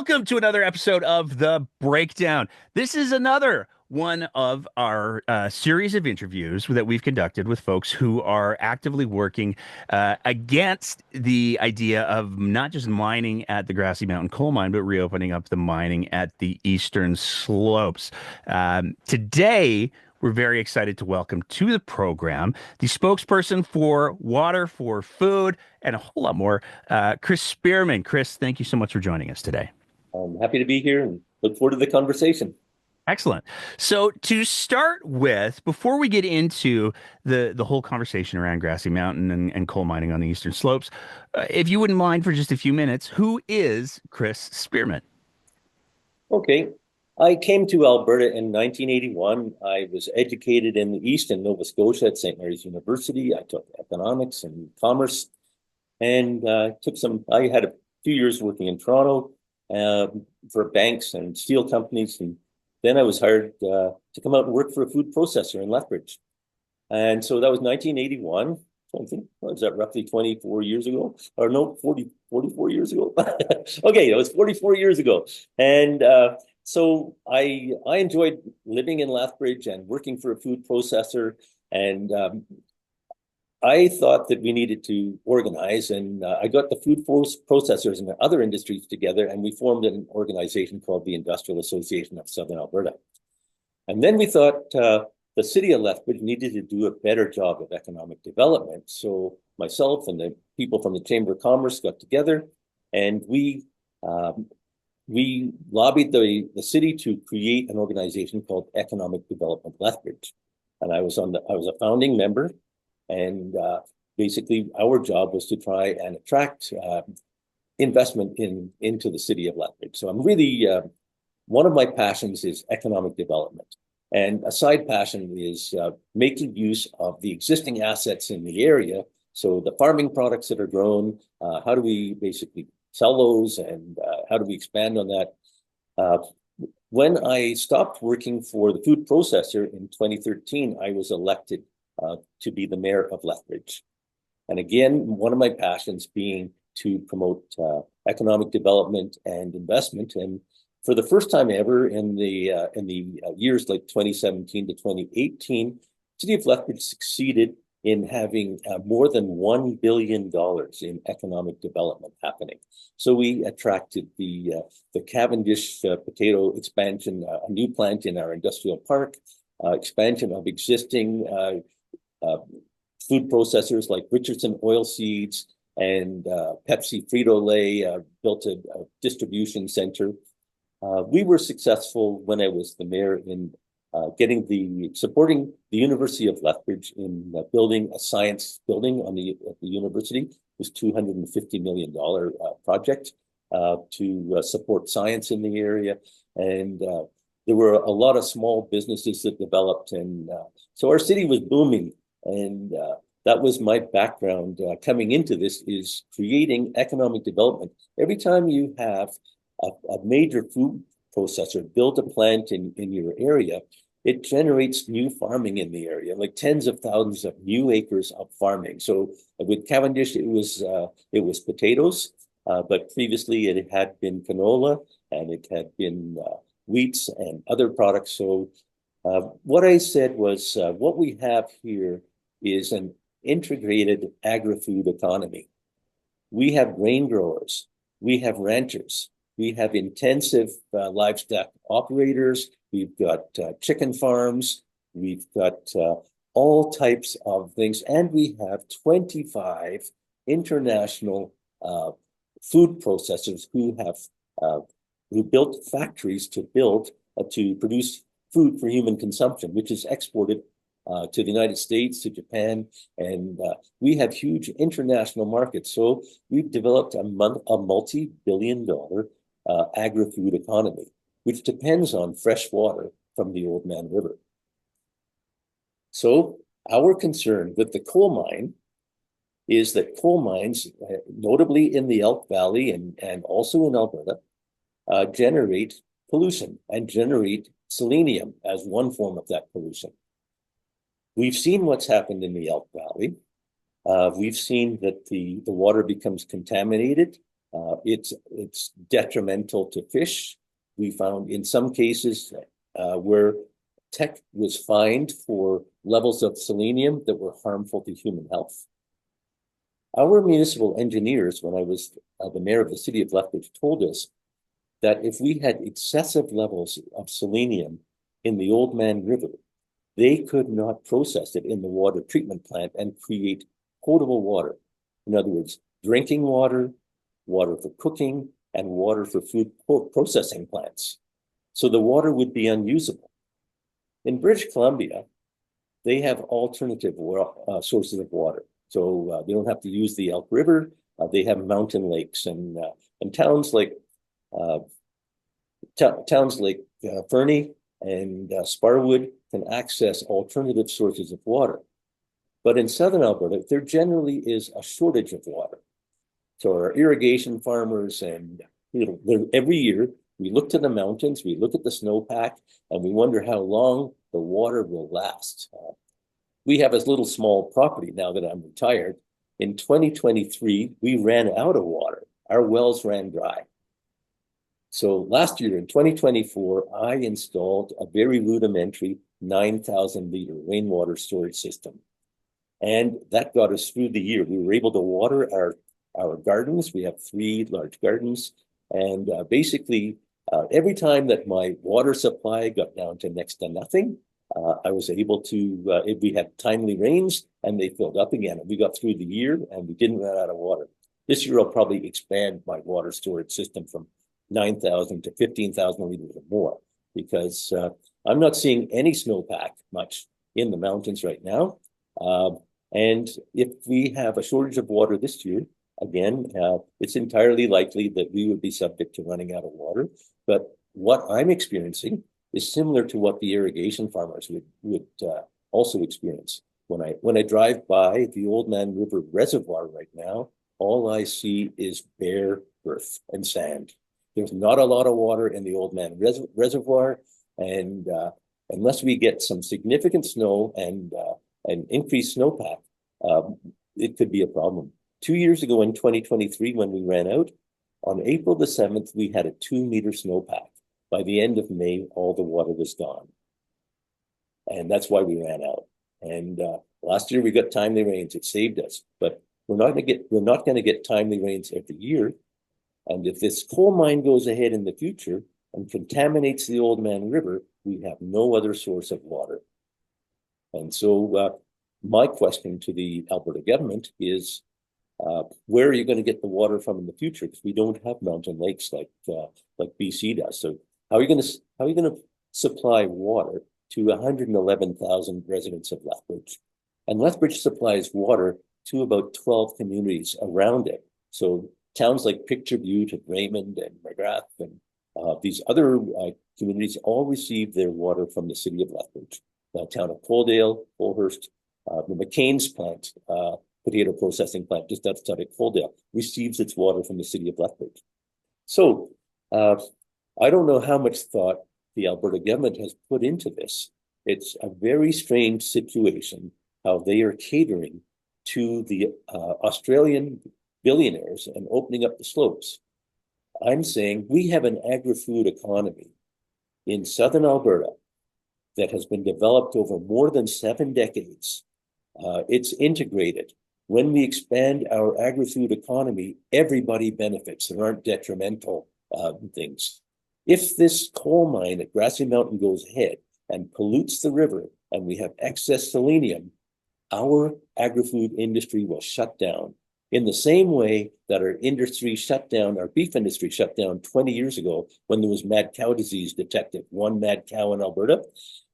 Welcome to another episode of The Breakdown. This is another one of our series of interviews that we've conducted with folks who are actively working against the idea of not just mining at the Grassy Mountain coal mine, but reopening up the mining at the eastern slopes. Today, we're very excited to welcome to the program the spokesperson for Water for Food and a whole lot more, Chris Spearman. Chris, thank you so much for joining us today. I'm happy to be here and look forward to the conversation. Excellent. So to start with, before we get into the whole conversation around Grassy Mountain and coal mining on the eastern slopes, if you wouldn't mind for just a few minutes, who is Chris Spearman? Okay. I came to Alberta in 1981. I was educated in the East in Nova Scotia at St. Mary's University. I took economics and commerce and I had a few years working in Toronto for banks and steel companies. And then I was hired to come out and work for a food processor in Lethbridge. And so that was 1981. I think, was that roughly 24 years ago? Or no, 44 years ago? Okay, it was 44 years ago. And so I enjoyed living in Lethbridge and working for a food processor. And I thought that we needed to organize, and I got the food processors and the other industries together, and we formed an organization called the Industrial Association of Southern Alberta. And then we thought the city of Lethbridge needed to do a better job of economic development. So myself and the people from the Chamber of Commerce got together, and we lobbied the city to create an organization called Economic Development Lethbridge. And I was a founding member. And basically, our job was to try and attract investment into the city of Lethbridge. So I'm really, one of my passions is economic development. And a side passion is making use of the existing assets in the area. So the farming products that are grown, how do we basically sell those, and how do we expand on that? When I stopped working for the food processor in 2013, I was elected to be the mayor of Lethbridge. And again, one of my passions being to promote economic development and investment. And for the first time ever in the years like 2017 to 2018, the city of Lethbridge succeeded in having more than $1 billion in economic development happening. So we attracted the Cavendish potato expansion, a new plant in our industrial park, expansion of existing food processors like Richardson Oilseeds and Pepsi Frito-Lay built a distribution center. We were successful when I was the mayor in supporting the University of Lethbridge in building a science building at the university. It was $250 million project to support science in the area. And there were a lot of small businesses that developed. And so our city was booming. And that was my background coming into this, is creating economic development. Every time you have a major food processor build a plant in your area, it generates new farming in the area, like tens of thousands of new acres of farming. So with Cavendish, it was potatoes, but previously it had been canola, and it had been wheats and other products. So what I said was, what we have here is an integrated agri-food economy. We have grain growers, we have ranchers, we have intensive livestock operators, we've got chicken farms, we've got all types of things, and we have 25 international food processors who built factories to produce food for human consumption, which is exported to the United States, to Japan, and we have huge international markets. So we've developed a multi-billion-dollar agri-food economy, which depends on fresh water from the Old Man River. So our concern with the coal mine is that coal mines, notably in the Elk Valley and also in Alberta, generate pollution and generate selenium as one form of that pollution. We've seen what's happened in the Elk Valley. We've seen that the water becomes contaminated It's detrimental to fish. We found in some cases where Tech was fined for levels of selenium that were harmful to human health. Our municipal engineers, when I was the mayor of the city of Lethbridge, told us that if we had excessive levels of selenium in the Old Man River, they could not process it in the water treatment plant and create potable water. In other words, drinking water, water for cooking, and water for food processing plants. So the water would be unusable. In British Columbia, they have alternative sources of water. So they don't have to use the Elk River. They have mountain lakes and towns like Fernie and Sparwood can access alternative sources of water. But in southern Alberta, there generally is a shortage of water. So our irrigation farmers and every year we look to the mountains, we look at the snowpack, and we wonder how long the water will last. We have a little small property now that I'm retired. In 2023, we ran out of water. Our wells ran dry. So last year in 2024, I installed a very rudimentary 9,000 liter rainwater storage system. And that got us through the year. We were able to water our gardens. We have 3 large gardens. And basically, every time that my water supply got down to next to nothing, I was able to, if we had timely rains and they filled up again, and we got through the year and we didn't run out of water. This year, I'll probably expand my water storage system from 9,000 to 15,000 liters or more, because I'm not seeing any snowpack much in the mountains right now. And if we have a shortage of water this year, again, it's entirely likely that we would be subject to running out of water. But what I'm experiencing is similar to what the irrigation farmers would also experience. When I drive by the Old Man River Reservoir right now, all I see is bare earth and sand. There's not a lot of water in the Old Man Reservoir, and unless we get some significant snow and increased snowpack, it could be a problem. 2 years ago in 2023, when we ran out, on April the 7th, we had a 2-meter snowpack. By the end of May, all the water was gone. And that's why we ran out. And last year we got timely rains. It saved us. But we're not going to get timely rains every year. And if this coal mine goes ahead in the future and contaminates the Old Man River, we have no other source of water. And so my question to the Alberta government is, where are you going to get the water from in the future? Because we don't have mountain lakes like BC does. So how are you going to supply water to 111,000 residents of Lethbridge? And Lethbridge supplies water to about 12 communities around it. So towns like Picture Butte and Raymond and McGrath and these other communities all receive their water from the city of Lethbridge. The town of Coaldale, Colhurst, the McCain's plant, potato processing plant just outside of Coaldale, receives its water from the city of Lethbridge. So I don't know how much thought the Alberta government has put into this. It's a very strange situation how they are catering to the Australian billionaires and opening up the slopes. I'm saying we have an agri-food economy in southern Alberta that has been developed over more than 7 decades. It's integrated. When we expand our agri-food economy, everybody benefits. There aren't detrimental things. If this coal mine at Grassy Mountain goes ahead and pollutes the river and we have excess selenium, our agri-food industry will shut down. In the same way that our industry shut down, our beef industry shut down 20 years ago when there was mad cow disease detected, 1 mad cow in Alberta.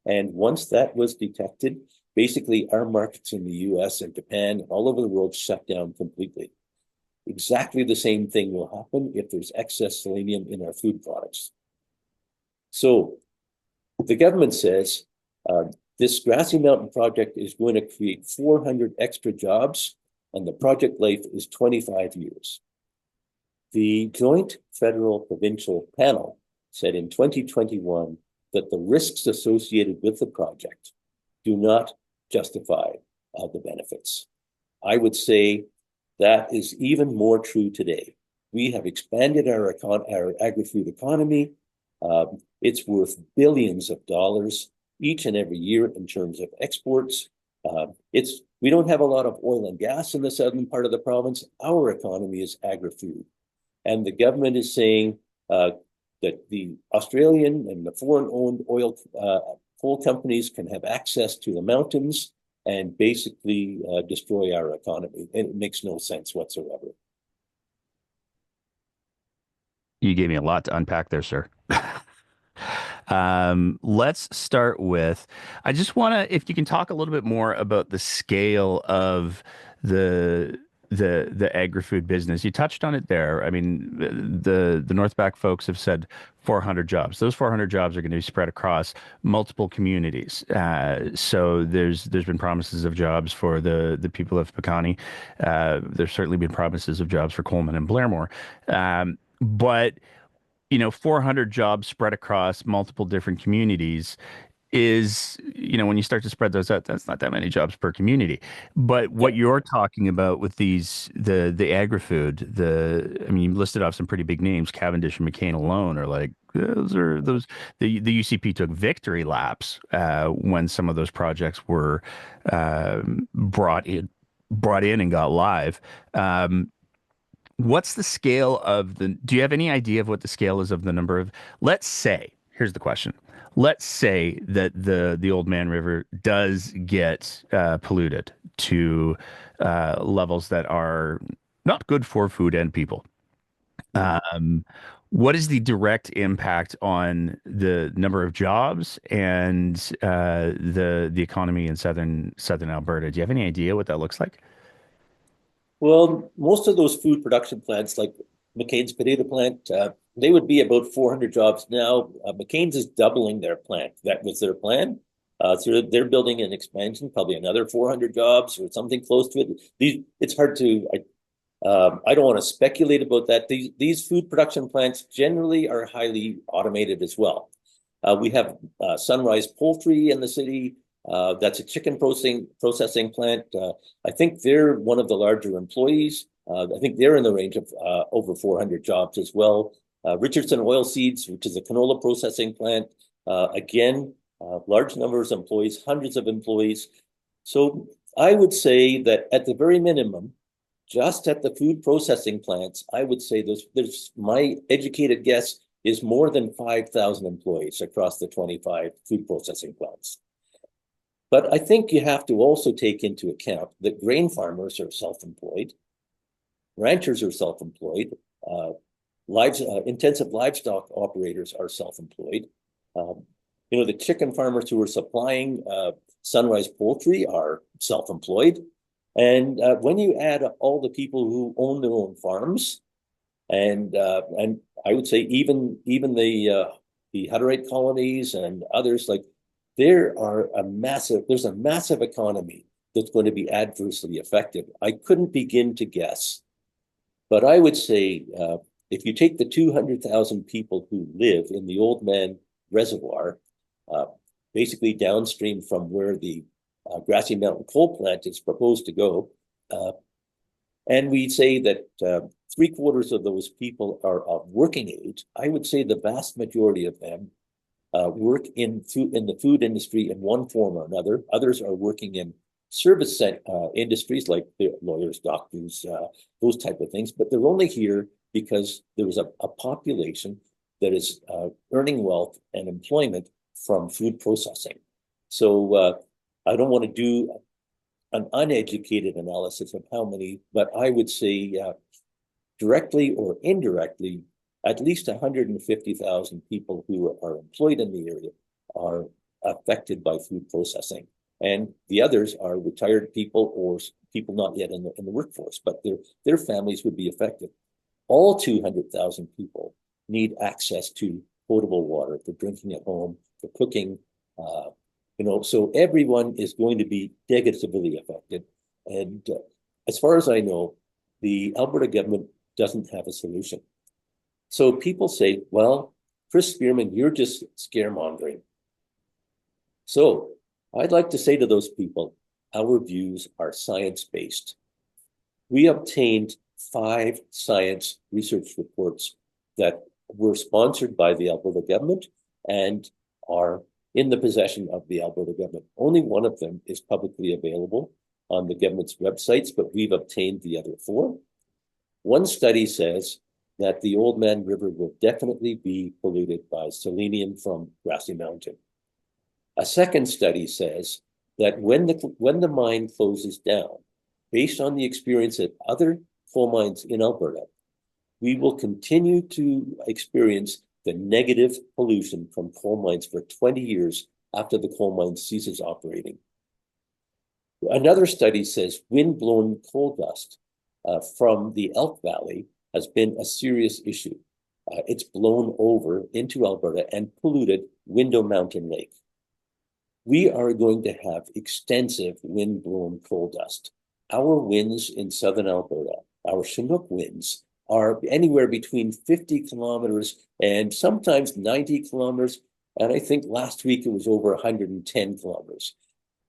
And once that was detected, basically our markets in the US and Japan and all over the world shut down completely. Exactly the same thing will happen if there's excess selenium in our food products. So the government says this Grassy Mountain project is going to create 400 extra jobs, and the project life is 25 years. The Joint Federal Provincial Panel said in 2021 that the risks associated with the project do not justify the benefits. I would say that is even more true today. We have expanded our agri-food economy. It's worth billions of dollars each and every year in terms of exports. We don't have a lot of oil and gas in the southern part of the province. Our economy is agri-food. And the government is saying that the Australian and the foreign-owned coal companies can have access to the mountains and basically destroy our economy. And it makes no sense whatsoever. You gave me a lot to unpack there, sir. Let's start with, I just want to, if you can talk a little bit more about the scale of the the agri-food business. You touched on it there. I mean, the Northback folks have said 400 jobs. Those 400 jobs are going to be spread across multiple communities. So there's been promises of jobs for the people of Pecani. There's certainly been promises of jobs for Coleman and Blairmore. But you know, 400 jobs spread across multiple different communities is, you know, when you start to spread those out, that's not that many jobs per community. But what Yep. you're talking about with the agri-food, I mean, you listed off some pretty big names. Cavendish and McCain alone are like, the UCP took victory laps when some of those projects were brought in and got live. What's the scale of do you have any idea of what the scale is of the number of, let's say, here's the question. Let's say that the Old Man River does get polluted to levels that are not good for food and people. Um, what is the direct impact on the number of jobs and the economy in southern Alberta? Do you have any idea what that looks like? Well, most of those food production plants, like McCain's potato plant, they would be about 400 jobs now. McCain's is doubling their plant. That was their plan. So they're building an expansion, probably another 400 jobs or something close to it. It's hard to. I don't want to speculate about that. These food production plants generally are highly automated as well. We have Sunrise Poultry in the city. That's a chicken processing plant. I think they're one of the larger employees. I think they're in the range of over 400 jobs as well. Richardson Oilseeds, which is a canola processing plant, again, large numbers of employees, hundreds of employees. So I would say that at the very minimum, just at the food processing plants, I would say there's my educated guess is more than 5,000 employees across the 25 food processing plants. But I think you have to also take into account that grain farmers are self-employed, ranchers are self-employed, intensive livestock operators are self-employed. You know, the chicken farmers who are supplying Sunrise Poultry are self-employed. And when you add all the people who own their own farms, and I would say even the Hutterite colonies and others, like there's a massive economy that's going to be adversely affected. I couldn't begin to guess, but I would say if you take the 200,000 people who live in the Old Man Reservoir, basically downstream from where the Grassy Mountain coal plant is proposed to go, and we say that 3/4 of those people are of working age, I would say the vast majority of them work in the food industry in one form or another. Others are working in service industries like lawyers, doctors, those type of things. But they're only here because there was a population that is earning wealth and employment from food processing. So I don't want to do an uneducated analysis of how many, but I would say directly or indirectly, at least 150,000 people who are employed in the area are affected by food processing. And the others are retired people or people not yet in the workforce, but their families would be affected. All 200,000 people need access to potable water for drinking at home, for cooking, you know, so everyone is going to be negatively affected. And as far as I know, the Alberta government doesn't have a solution. So people say, well, Chris Spearman, you're just scaremongering. So I'd like to say to those people, our views are science-based. We obtained 5 science research reports that were sponsored by the Alberta government and are in the possession of the Alberta government. Only one of them is publicly available on the government's websites, but we've obtained the other 4. One study says that the Oldman River will definitely be polluted by selenium from Grassy Mountain. A second study says that when the mine closes down, based on the experience at other coal mines in Alberta, we will continue to experience the negative pollution from coal mines for 20 years after the coal mine ceases operating. Another study says wind-blown coal dust from the Elk Valley has been a serious issue. It's blown over into Alberta and polluted Window Mountain Lake. We are going to have extensive wind-blown coal dust. Our winds in southern Alberta, our Chinook winds, are anywhere between 50 kilometers and sometimes 90 kilometers. And I think last week it was over 110 kilometers.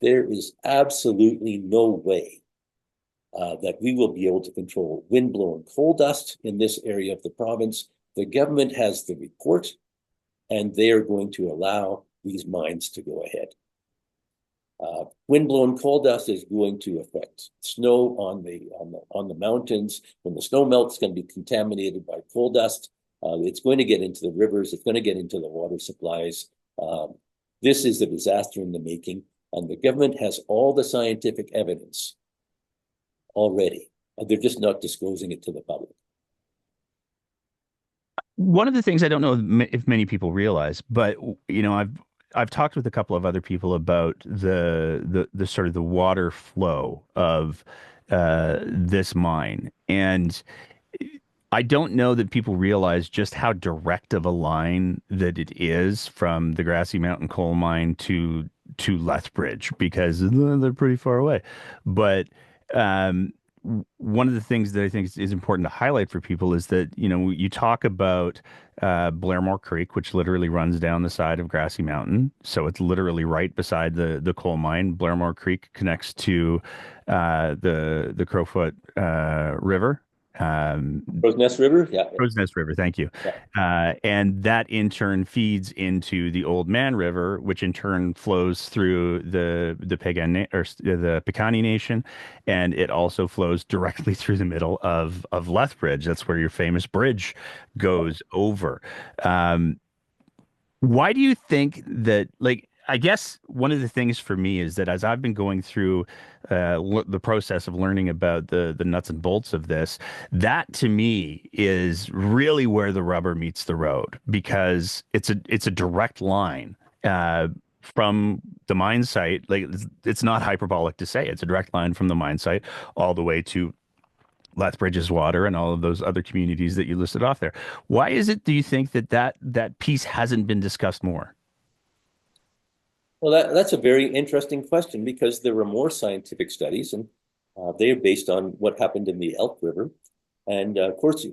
There is absolutely no way that we will be able to control wind-blown coal dust in this area of the province. The government has the report, and they are going to allow these mines to go ahead. Wind-blown coal dust is going to affect snow on the mountains. When the snow melts, it's going to be contaminated by coal dust. It's going to get into the rivers. It's going to get into the water supplies. This is a disaster in the making, and the government has all the scientific evidence already, and they're just not disclosing it to the public. One of the things I don't know if many people realize, but I've talked with a couple of other people about the sort of the water flow of this mine, and I don't know that people realize just how direct of a line that it is from the Grassy Mountain coal mine to Lethbridge, because they're pretty far away. But one of the things that I think is important to highlight for people is that, you talk about Blairmore Creek, which literally runs down the side of Grassy Mountain. So it's literally right beside the coal mine. Blairmore Creek connects to the Crowfoot River. Crow's Nest River, yeah. Crow's Nest River, thank you. Yeah. And that in turn feeds into the Old Man River, which in turn flows through the Piikani Nation, and it also flows directly through the middle of Lethbridge. That's where your famous bridge goes over. Why do you think that, like, I guess one of the things for me is that as I've been going through the process of learning about the nuts and bolts of this, that to me is really where the rubber meets the road, because it's a direct line from the mine site. Like, it's not hyperbolic to say it's a direct line from the mine site all the way to Lethbridge's water and all of those other communities that you listed off there. Why is it, do you think, that piece hasn't been discussed more? Well, that's a very interesting question, because there were more scientific studies, and they are based on what happened in the Elk River. And of course,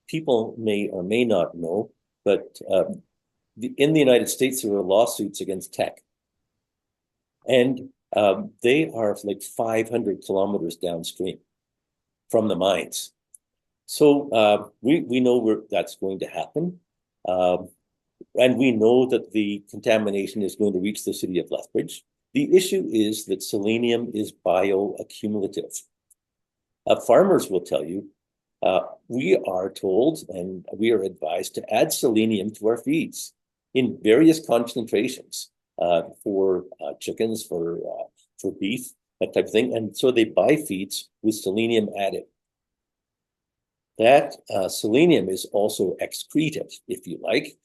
people may or may not know, but in the United States, there are lawsuits against Teck. And they are like 500 kilometers downstream from the mines. So we know where that's going to happen. And we know that the contamination is going to reach the city of Lethbridge. The issue is that selenium is bioaccumulative. Farmers will tell you, we are told and we are advised to add selenium to our feeds in various concentrations for chickens, for beef, that type of thing. And so they buy feeds with selenium added. That selenium is also excreted, if you like.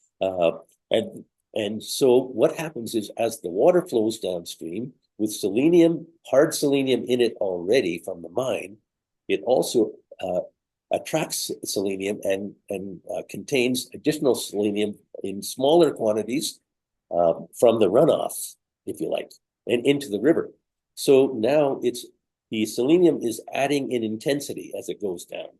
And so what happens is, as the water flows downstream with selenium, hard selenium in it already from the mine, it also attracts selenium and contains additional selenium in smaller quantities from the runoff, if you like, and into the river. So now the selenium is adding in intensity as it goes down.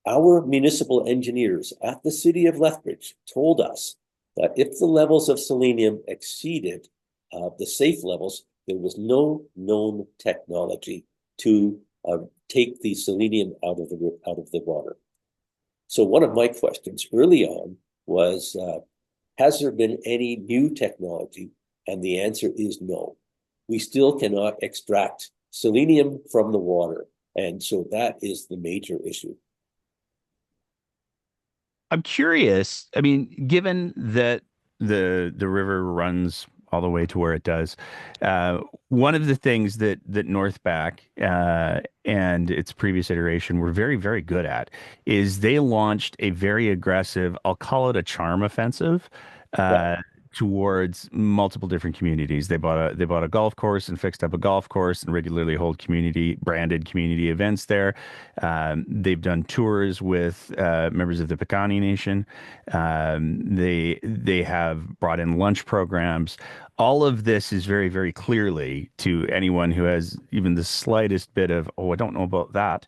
Our municipal engineers at the city of Lethbridge told us that if the levels of selenium exceeded the safe levels, there was no known technology to take the selenium out of the water. So one of my questions early on was, has there been any new technology? And the answer is no. We still cannot extract selenium from the water. And so that is the major issue. I'm curious. I mean, given that the river runs all the way to where it does, one of the things that Northback and its previous iteration were very, very good at is they launched a very aggressive, I'll call it a charm offensive, Yeah. uh, towards multiple different communities. They bought a golf course and fixed up a golf course and regularly hold branded community events there. They've done tours with members of the Piikani Nation. They have brought in lunch programs. All of this is very, very clearly to anyone who has even the slightest bit of, oh, I don't know about that.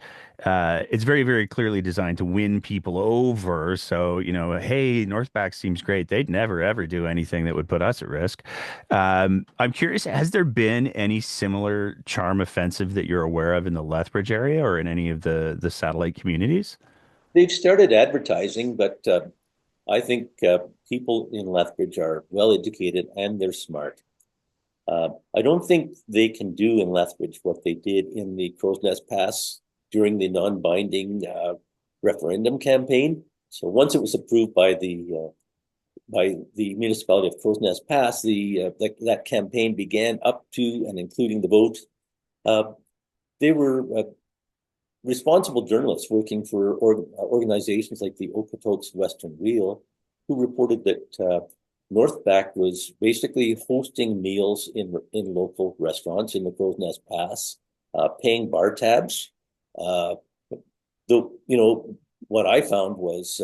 It's very, very clearly designed to win people over. So, hey, Northback seems great. They'd never, ever do anything that would put us at risk. I'm curious, has there been any similar charm offensive that you're aware of in the Lethbridge area or in any of the satellite communities? They've started advertising, but I think people in Lethbridge are well educated and they're smart. I don't think they can do in Lethbridge what they did in the Crow's Nest Pass during the non-binding referendum campaign. So once it was approved by the municipality of Crow's Nest Pass, that campaign began up to and including the vote. They were responsible journalists working for organizations like the Okotoks Western Wheel, who reported that Northback was basically hosting meals in local restaurants in the Crow's Nest Pass, paying bar tabs. What I found was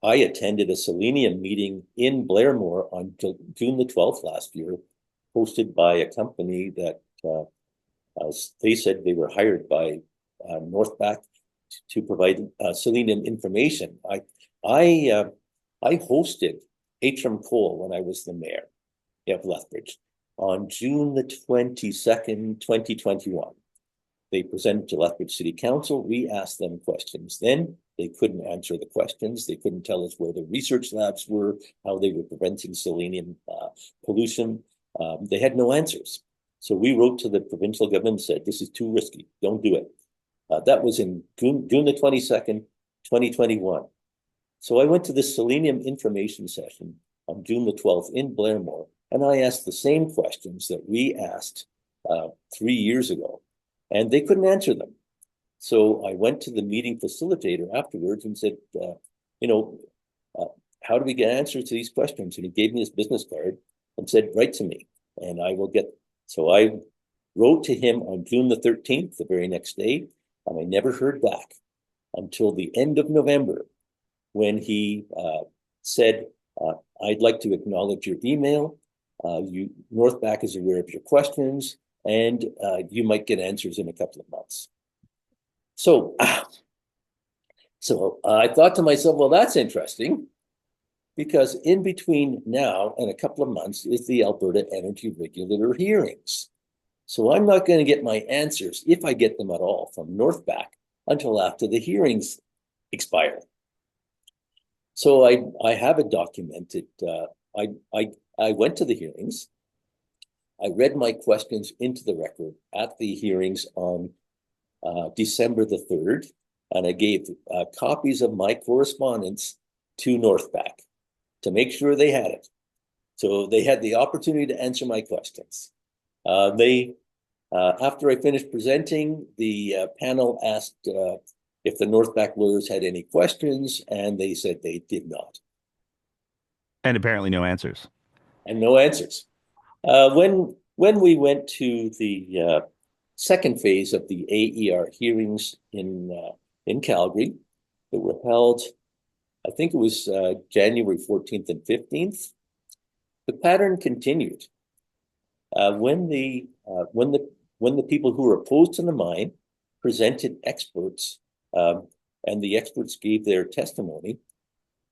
I attended a selenium meeting in Blairmore on June the 12th last year, hosted by a company that they said they were hired by Northback to provide selenium information. I hosted Atram Cole when I was the mayor of Lethbridge on June the 22nd, 2021. They presented to Lethbridge City Council. We asked them questions. Then they couldn't answer the questions. They couldn't tell us where the research labs were, how they were preventing selenium pollution. They had no answers. So we wrote to the provincial government and said, this is too risky. Don't do it. That was in June the 22nd, 2021. So I went to the selenium information session on June the 12th in Blairmore, and I asked the same questions that we asked 3 years ago, and they couldn't answer them. So I went to the meeting facilitator afterwards and said, how do we get answers to these questions? And he gave me his business card and said, write to me, and I will get them. So I wrote to him on June the 13th, the very next day, and I never heard back until the end of November when he said, I'd like to acknowledge your email. Northback is aware of your questions, and you might get answers in a couple of months. So I thought to myself, well, that's interesting, because in between now and a couple of months is the Alberta Energy Regulator hearings. So I'm not going to get my answers, if I get them at all, from Northback until after the hearings expire. So I have it documented. I went to the hearings. I read my questions into the record at the hearings on December the 3rd, and I gave copies of my correspondence to Northback to make sure they had it. So they had the opportunity to answer my questions. After I finished presenting, the panel asked if the Northback lawyers had any questions, and they said they did not. And apparently no answers. And no answers. When we went to the second phase of the AER hearings in Calgary, that were held, I think it was January 14th and 15th, the pattern continued. When the people who were opposed to the mine presented experts, and the experts gave their testimony,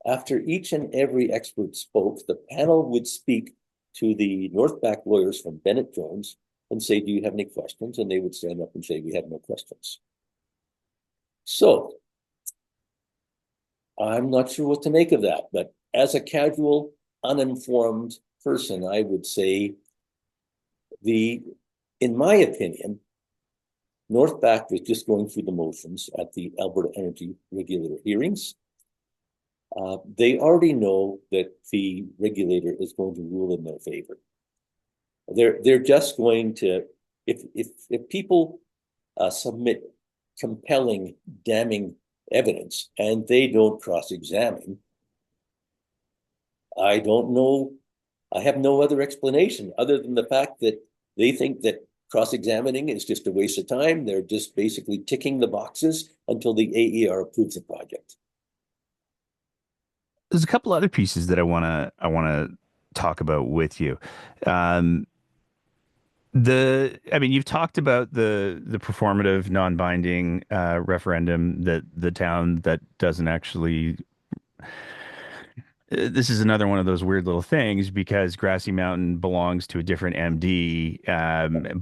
after each and every expert spoke, the panel would speak to the Northback lawyers from Bennett Jones and say, do you have any questions? And they would stand up and say, we have no questions. So I'm not sure what to make of that, but as a casual, uninformed person, I would say in my opinion, North Back was just going through the motions at the Alberta Energy Regulator hearings. They already know that the regulator is going to rule in their favor. They're just going to, if people submit compelling, damning evidence and they don't cross-examine, I don't know. I have no other explanation other than the fact that they think that cross-examining is just a waste of time. They're just basically ticking the boxes until the AER approves the project. There's a couple other pieces that I want to talk about with you. Um, I mean, you've talked about the performative, non-binding referendum that the town that doesn't actually. This is another one of those weird little things because Grassy Mountain belongs to a different MD,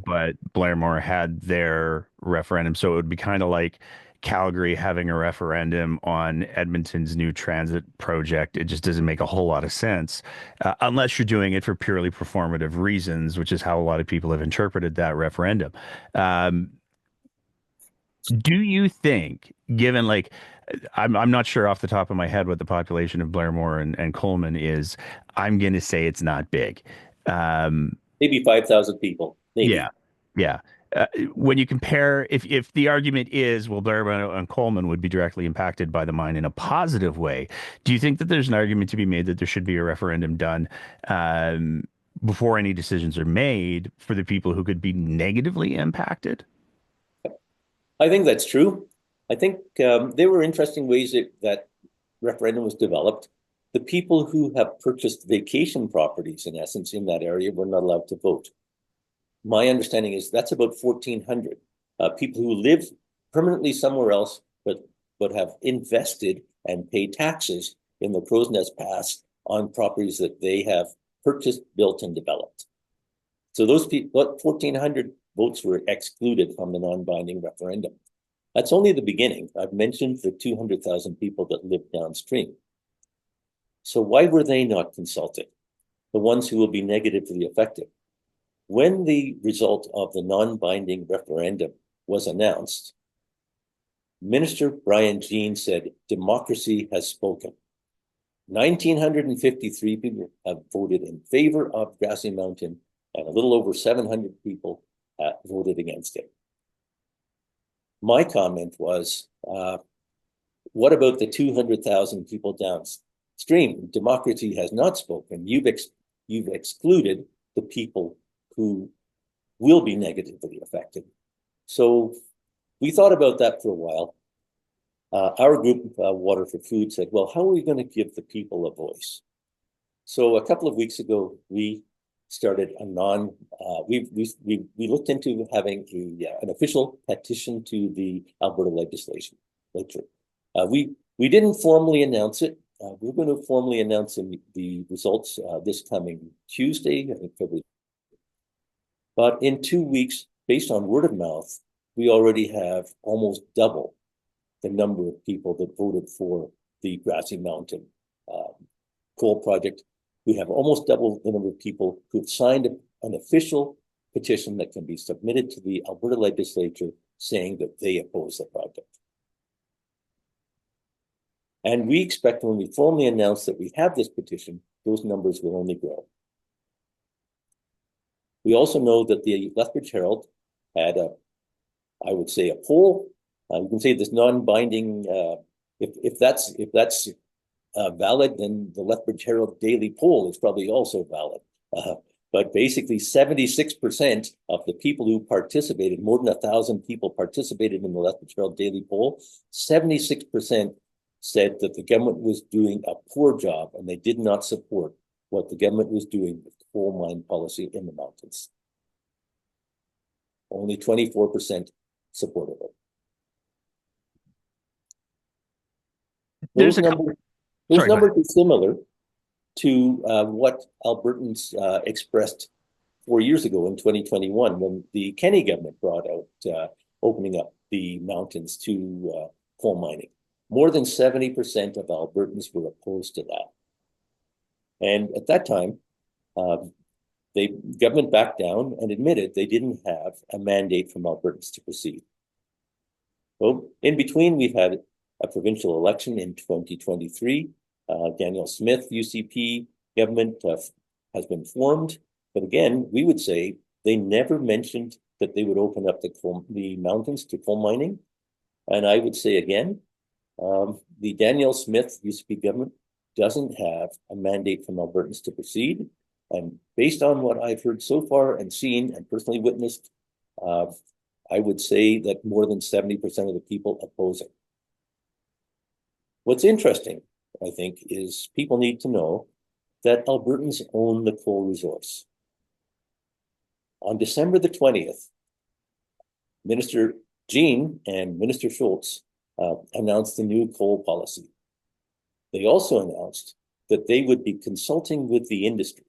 but Blairmore had their referendum, so it would be kind of like Calgary having a referendum on Edmonton's new transit project. It just doesn't make a whole lot of sense unless you're doing it for purely performative reasons, which is how a lot of people have interpreted that referendum. Um, do you think, given like, I'm not sure off the top of my head what the population of Blairmore and Coleman is. I'm going to say it's not big. Um, Maybe 5,000 people, yeah, maybe. yeah. When you compare, if the argument is, well, Blairmore and Coleman would be directly impacted by the mine in a positive way, do you think that there's an argument to be made that there should be a referendum done before any decisions are made for the people who could be negatively impacted? I think that's true. I think there were interesting ways that referendum was developed. The people who have purchased vacation properties, in essence, in that area were not allowed to vote. My understanding is that's about 1,400 people who live permanently somewhere else, but have invested and pay taxes in the Crow's Nest Pass on properties that they have purchased, built, and developed. So those people, 1,400 votes were excluded from the non-binding referendum. That's only the beginning. I've mentioned the 200,000 people that live downstream. So why were they not consulted? The ones who will be negatively affected. When the result of the non-binding referendum was announced, Minister Brian Jean said, democracy has spoken. 1,953 people have voted in favor of Grassy Mountain, and a little over 700 people voted against it. My comment was, what about the 200,000 people downstream? Democracy has not spoken. You've excluded the people who will be negatively affected. So we thought about that for a while. Our group, Water for Food, said, well, how are we going to give the people a voice? So a couple of weeks ago, we started we looked into having an official petition to the Alberta legislature. We didn't formally announce it. We're going to formally announce the results this coming Tuesday, I think February. But in 2 weeks, based on word of mouth, we already have almost double the number of people that voted for the Grassy Mountain coal project. We have almost double the number of people who've signed an official petition that can be submitted to the Alberta legislature saying that they oppose the project. And we expect when we formally announce that we have this petition, those numbers will only grow. We also know that the Lethbridge Herald had I would say, a poll. You can say this non-binding. If that's valid, then the Lethbridge Herald daily poll is probably also valid. But basically, 76% of the people who participated, more than 1,000 people participated in the Lethbridge Herald daily poll. 76% said that the government was doing a poor job, and they did not support what the government was doing with coal mine policy in the mountains. Only 24% supported it. There's Those a couple. numbers, those Sorry, go ahead. numbers are similar to what Albertans expressed 4 years ago in 2021 when the Kenney government brought out opening up the mountains to coal mining. More than 70% of Albertans were opposed to that. And at that time, the government backed down and admitted they didn't have a mandate from Albertans to proceed. So in between, we've had a provincial election in 2023. Danielle Smith, UCP government has been formed. But again, we would say they never mentioned that they would open up the mountains to coal mining. And I would say again, the Danielle Smith UCP government doesn't have a mandate from Albertans to proceed. And based on what I've heard so far and seen and personally witnessed, I would say that more than 70% of the people oppose it. What's interesting, I think, is people need to know that Albertans own the coal resource. On December the 20th, Minister Jean and Minister Schultz announced the new coal policy. They also announced that they would be consulting with the industry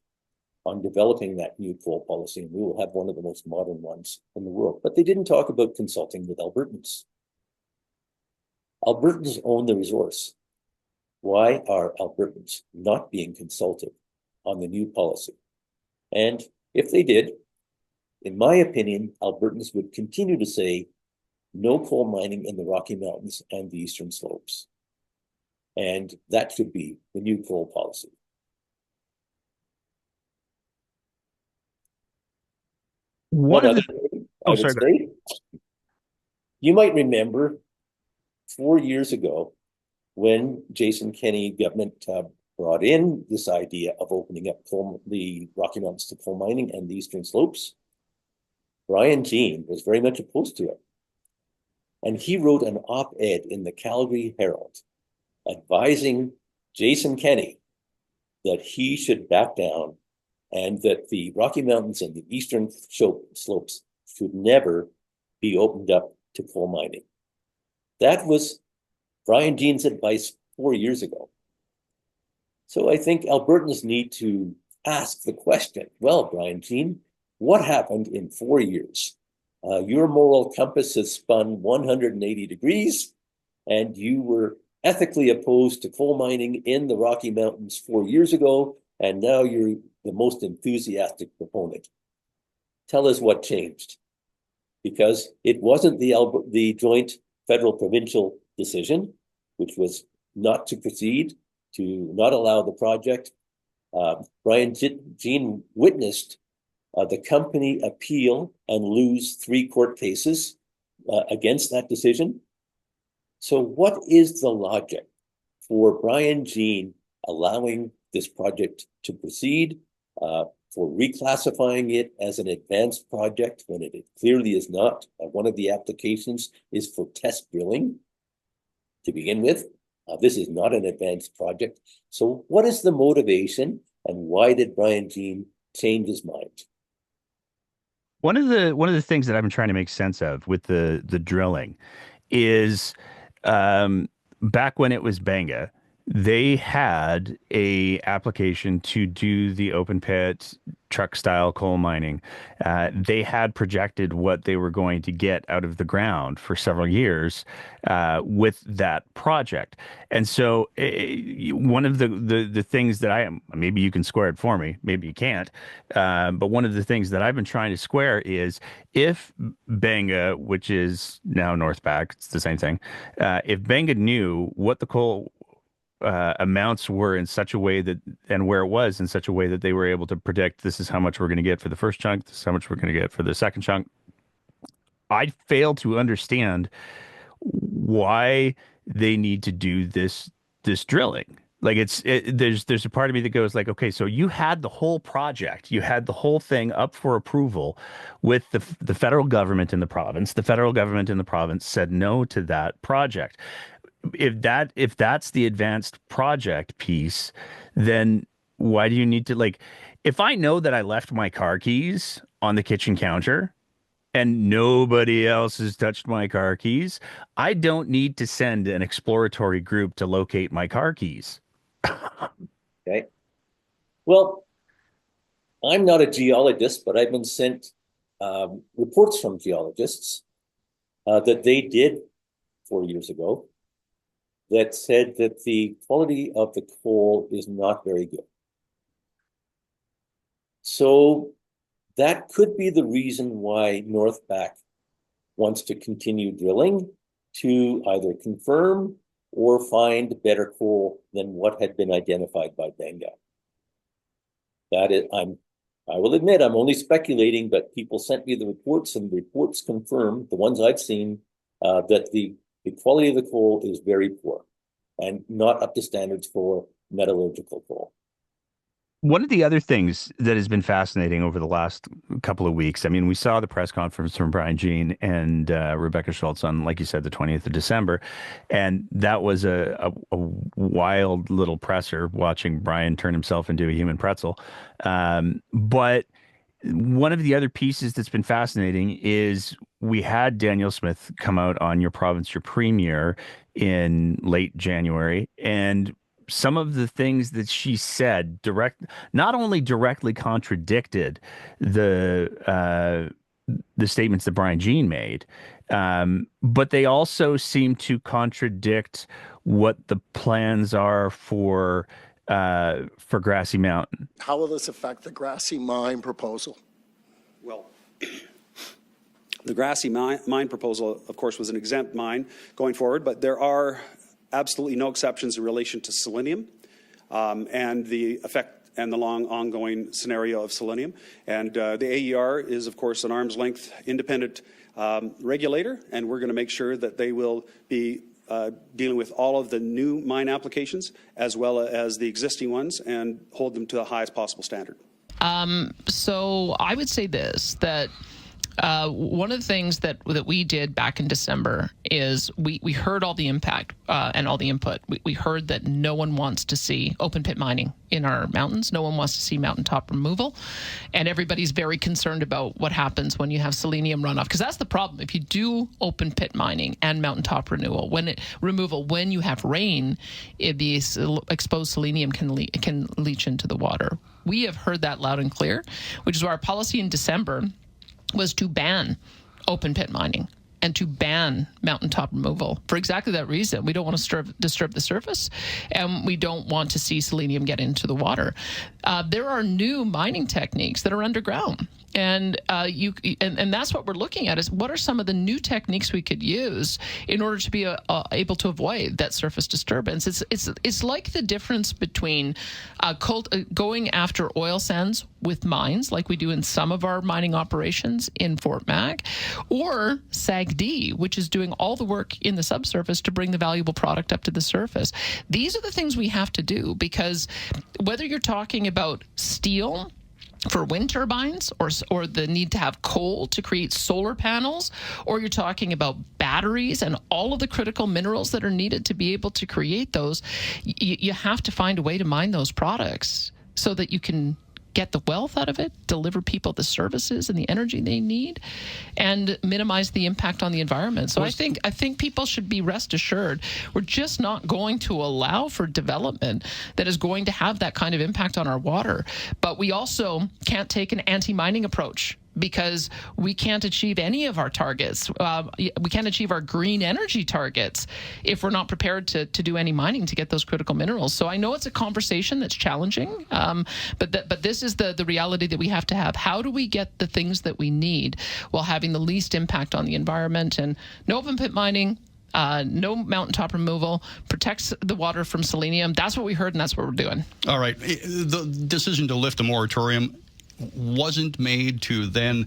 on developing that new coal policy, and we will have one of the most modern ones in the world. But they didn't talk about consulting with Albertans. Albertans own the resource. Why are Albertans not being consulted on the new policy? And if they did, in my opinion, Albertans would continue to say no coal mining in the Rocky Mountains and the Eastern Slopes. And that should be the new coal policy. One One of other the thing I oh, would sorry. Go ahead. say, you might remember 4 years ago when Jason Kenney government brought in this idea of opening up the Rocky Mountains to coal mining and the Eastern Slopes. Brian Jean was very much opposed to it. And he wrote an op-ed in the Calgary Herald advising Jason Kenney that he should back down and that the Rocky Mountains and the Eastern Slopes should never be opened up to coal mining. That was Brian Jean's advice 4 years ago. So I think Albertans need to ask the question, well, Brian Jean, what happened in 4 years? Your moral compass has spun 180 degrees, and you were ethically opposed to coal mining in the Rocky Mountains 4 years ago, and now you're the most enthusiastic proponent. Tell us what changed. Because it wasn't the joint federal-provincial decision, which was not to proceed, to not allow the project. Brian Jean witnessed the company appeal and lose 3 court cases against that decision. So what is the logic for Brian Jean allowing this project to proceed, for reclassifying it as an advanced project when it clearly is not? One of the applications is for test drilling to begin with. This is not an advanced project. So what is the motivation, and why did Brian Jean change his mind? One of the things that I've been trying to make sense of with the drilling is back when it was Banga, they had a application to do the open pit truck style coal mining. They had projected what they were going to get out of the ground for several years with that project. And so one of the things that I am, maybe you can square it for me, maybe you can't, but one of the things that I've been trying to square is if Banga, which is now Northback, it's the same thing, if Banga knew what the coal amounts were in such a way that, and where it was in such a way that they were able to predict this is how much we're going to get for the first chunk, this is how much we're going to get for the second chunk. I fail to understand why they need to do this drilling. Like there's a part of me that goes like, okay, so you had the whole project, you had the whole thing up for approval with the federal government in the province. The federal government in the province said no to that project. If that's the advanced project piece, then why do you need to, like, if I know that I left my car keys on the kitchen counter and nobody else has touched my car keys, I don't need to send an exploratory group to locate my car keys. Okay. Well, I'm not a geologist, but I've been sent reports from geologists that they did 4 years ago that said that the quality of the coal is not very good. So that could be the reason why Northback wants to continue drilling to either confirm or find better coal than what had been identified by Benga. That is, I will admit I'm only speculating, but people sent me the reports, and the reports confirm, the ones I've seen, that the quality of the coal is very poor and not up to standards for metallurgical coal. One of the other things that has been fascinating over the last couple of weeks, I mean, we saw the press conference from Brian Jean and Rebecca Schultz on, like you said, the 20th of December. And that was a wild little presser, watching Brian turn himself into a human pretzel. But one of the other pieces that's been fascinating is we had Danielle Smith come out on Your Province, Your Premier in late January, and some of the things that she said not only directly contradicted the statements that Brian Jean made, but they also seem to contradict what the plans are for Grassy Mountain. How will this affect the Grassy Mine proposal? Well, the Grassy mine proposal, of course, was an exempt mine going forward, but there are absolutely no exceptions in relation to selenium and the effect and the long ongoing scenario of selenium. And the AER is, of course, an arm's length independent regulator, and we're going to make sure that they will be dealing with all of the new mine applications as well as the existing ones and hold them to the highest possible standard. So I would say this, that one of the things that we did back in December is we heard all the impact and all the input. We heard that no one wants to see open pit mining in our mountains. No one wants to see mountaintop removal. And everybody's very concerned about what happens when you have selenium runoff, because that's the problem. If you do open pit mining and mountaintop removal, when you have rain, the exposed selenium can leach into the water. We have heard that loud and clear, which is why our policy in December was to ban open pit mining and to ban mountaintop removal for exactly that reason. We don't want to disturb the surface, and we don't want to see selenium get into the water. There are new mining techniques that are underground. And that's what we're looking at, is what are some of the new techniques we could use in order to be able to avoid that surface disturbance. It's like the difference between going after oil sands with mines, like we do in some of our mining operations in Fort Mac, or SAGD, which is doing all the work in the subsurface to bring the valuable product up to the surface. These are the things we have to do, because whether you're talking about steel for wind turbines, or the need to have coal to create solar panels, or you're talking about batteries and all of the critical minerals that are needed to be able to create those, you have to find a way to mine those products so that you can get the wealth out of it, deliver people the services and the energy they need, and minimize the impact on the environment. So I think people should be rest assured we're just not going to allow for development that is going to have that kind of impact on our water. But we also can't take an anti-mining approach, because we can't achieve any of our targets. We can't achieve our green energy targets if we're not prepared to do any mining to get those critical minerals. So I know it's a conversation that's challenging, but this is the reality that we have to have. How do we get the things that we need while having the least impact on the environment? And no open pit mining, no mountaintop removal, protects the water from selenium. That's what we heard, and that's what we're doing. All right. The decision to lift the moratorium wasn't made to then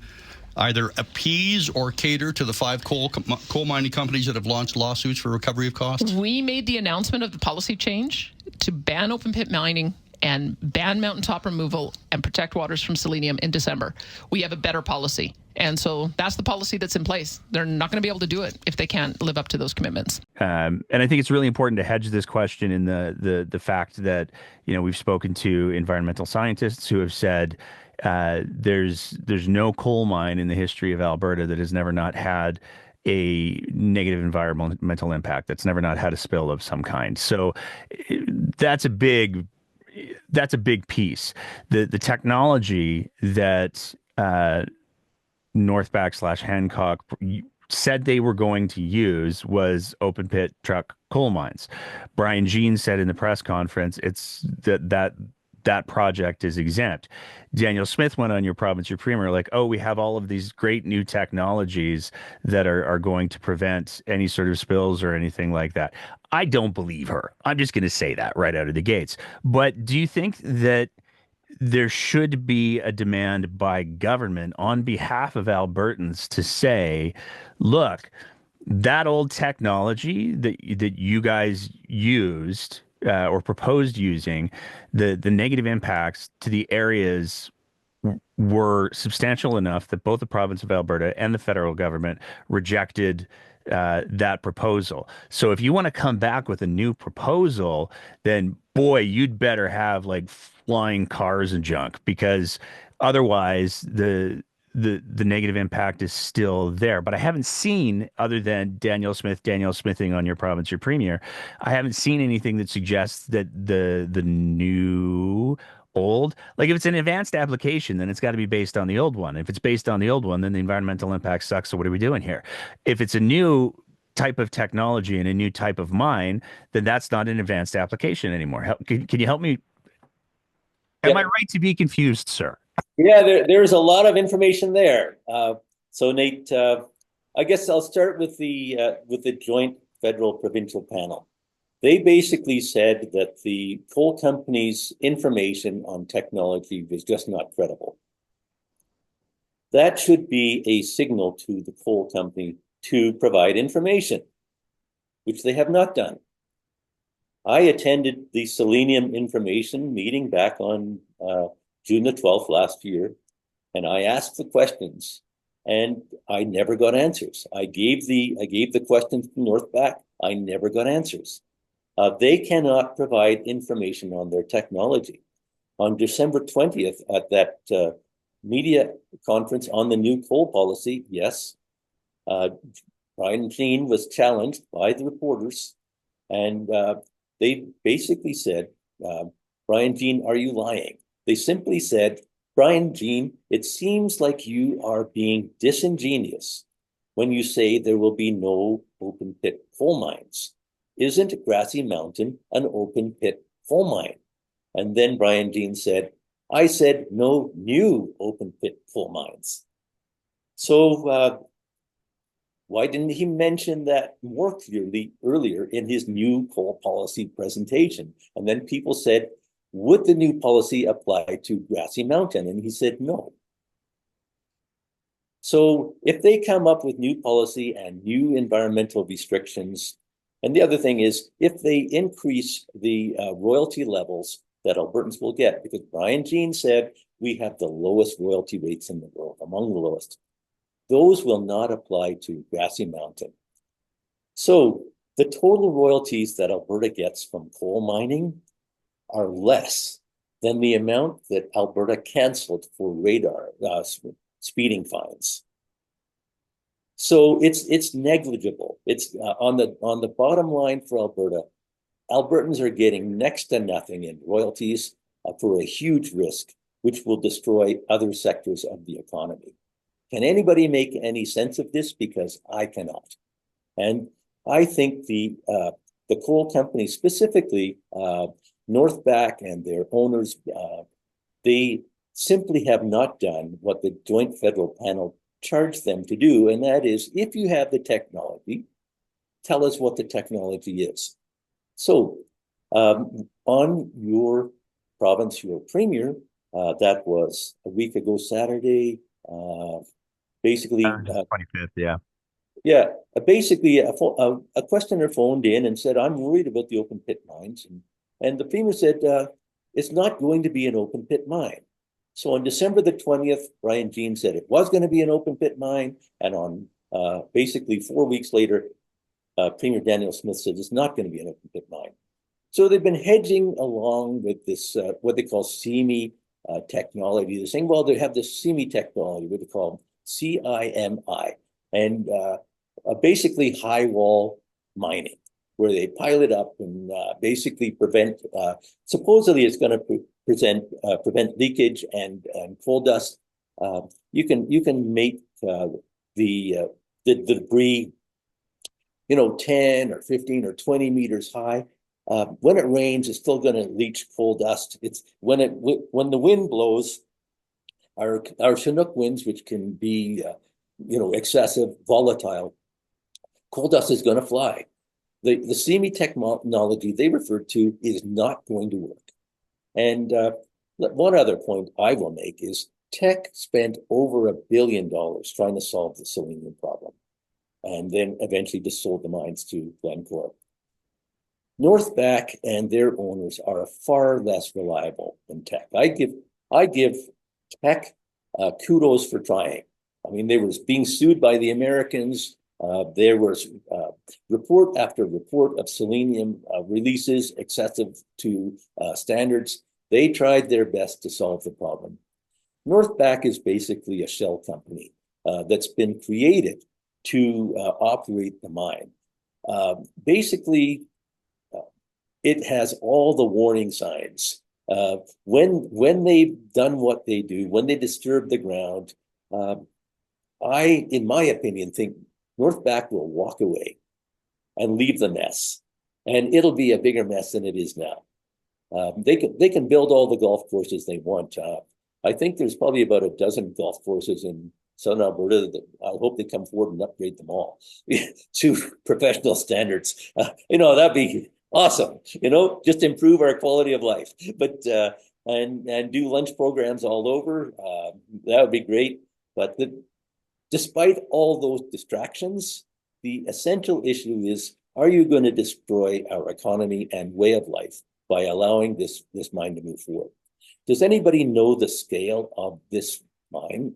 either appease or cater to the 5 coal mining companies that have launched lawsuits for recovery of costs? We made the announcement of the policy change to ban open pit mining and ban mountaintop removal and protect waters from selenium in December. We have a better policy. And so that's the policy that's in place. They're not going to be able to do it if they can't live up to those commitments. And I think it's really important to hedge this question in the fact that, we've spoken to environmental scientists who have said there's no coal mine in the history of Alberta that has never not had a negative environmental impact, that's never not had a spill of some kind. So that's a big that's a big piece. The technology that Northback / Hancock said they were going to use was open pit truck coal mines. Brian Jean said in the press conference, it's that project is exempt. Daniel Smith went on your province, your premier, like, oh, we have all of these great new technologies that are going to prevent any sort of spills or anything like that. I don't believe her. I'm just going to say that right out of the gates. But do you think that there should be a demand by government on behalf of Albertans to say, look, that old technology that you guys used or proposed using, the negative impacts to the areas were substantial enough that both the province of Alberta and the federal government rejected that proposal. So if you want to come back with a new proposal, then boy, you'd better have like flying cars and junk, because otherwise the negative impact is still there. But I haven't seen, other than Daniel Smithing on your province, your premier, I haven't seen anything that suggests that the new old, like if it's an advanced application, then it's got to be based on the old one. If it's based on the old one, then the environmental impact sucks. So what are we doing here? If it's a new type of technology and a new type of mine, then that's not an advanced application anymore. Can you help me? Am I right to be confused, sir? Yeah, there's a lot of information there. So Nate, I guess I'll start with the joint federal provincial panel. They basically said that the coal company's information on technology was just not credible. That should be a signal to the coal company to provide information, which they have not done. I attended the selenium information meeting back on June the 12th last year, and I asked the questions, and I never got answers. I gave the questions to Northback. I never got answers. They cannot provide information on their technology. On December 20th, at that media conference on the new coal policy, yes, Brian Jean was challenged by the reporters, and they basically said, Brian Jean, are you lying? They simply said, Brian Jean, it seems like you are being disingenuous when you say there will be no open pit coal mines. Isn't Grassy Mountain an open pit coal mine? And then Brian Jean said, I said no new open pit coal mines. So why didn't he mention that more clearly earlier in his new coal policy presentation? And then people said, would the new policy apply to Grassy Mountain? And he said no. So if they come up with new policy and new environmental restrictions, and the other thing is, if they increase the royalty levels that Albertans will get, because Brian Jean said we have the lowest royalty rates in the world, among the lowest, those will not apply to Grassy Mountain. So the total royalties that Alberta gets from coal mining are less than the amount that Alberta canceled for radar speeding fines. So it's negligible. It's on the bottom line for Alberta. Albertans are getting next to nothing in royalties for a huge risk, which will destroy other sectors of the economy. Can anybody make any sense of this? Because I cannot. And I think the coal company, specifically Northback and their owners, they simply have not done what the Joint Federal Panel charged them to do, and that is, if you have the technology, tell us what the technology is. So on your province, your premier, that was a week ago Saturday, basically 25th, yeah. Yeah, basically a questioner phoned in and said, I'm worried about the open pit mines. And the premier said, it's not going to be an open pit mine. So on December the 20th, Brian Jean said it was going to be an open pit mine. And on basically 4 weeks later, Premier Daniel Smith said it's not going to be an open pit mine. So they've been hedging along with this, what they call CIMI technology. They're saying, well, they have this CIMI technology, what they call CIMI, and basically high wall mining. where they pile it up and basically prevent, supposedly it's going to prevent leakage and coal dust. You can make the debris, 10 or 15 or 20 meters high. When it rains, it's still going to leach coal dust. It's when the wind blows, our Chinook winds, which can be excessive, volatile, coal dust is going to fly. The SEMI technology they referred to is not going to work. And one other point I will make is Teck spent over $1 billion trying to solve the selenium problem, and then eventually just sold the mines to Glencore. Northback and their owners are far less reliable than Teck. I give Teck kudos for trying. I mean, they were being sued by the Americans. There was report after report of selenium releases excessive to standards. They tried their best to solve the problem. Northback is basically a shell company that's been created to operate the mine. Basically, it has all the warning signs. When they've done what they do, when they disturb the ground, in my opinion, think Northback will walk away and leave the mess, and it'll be a bigger mess than it is now. They can build all the golf courses they want. I think there's probably about a dozen golf courses in Southern Alberta that I hope they come forward and upgrade them all to professional standards. That'd be awesome. Just improve our quality of life. But and do lunch programs all over. That would be great. But despite all those distractions, the essential issue is: are you going to destroy our economy and way of life by allowing this mine to move forward? Does anybody know the scale of this mine?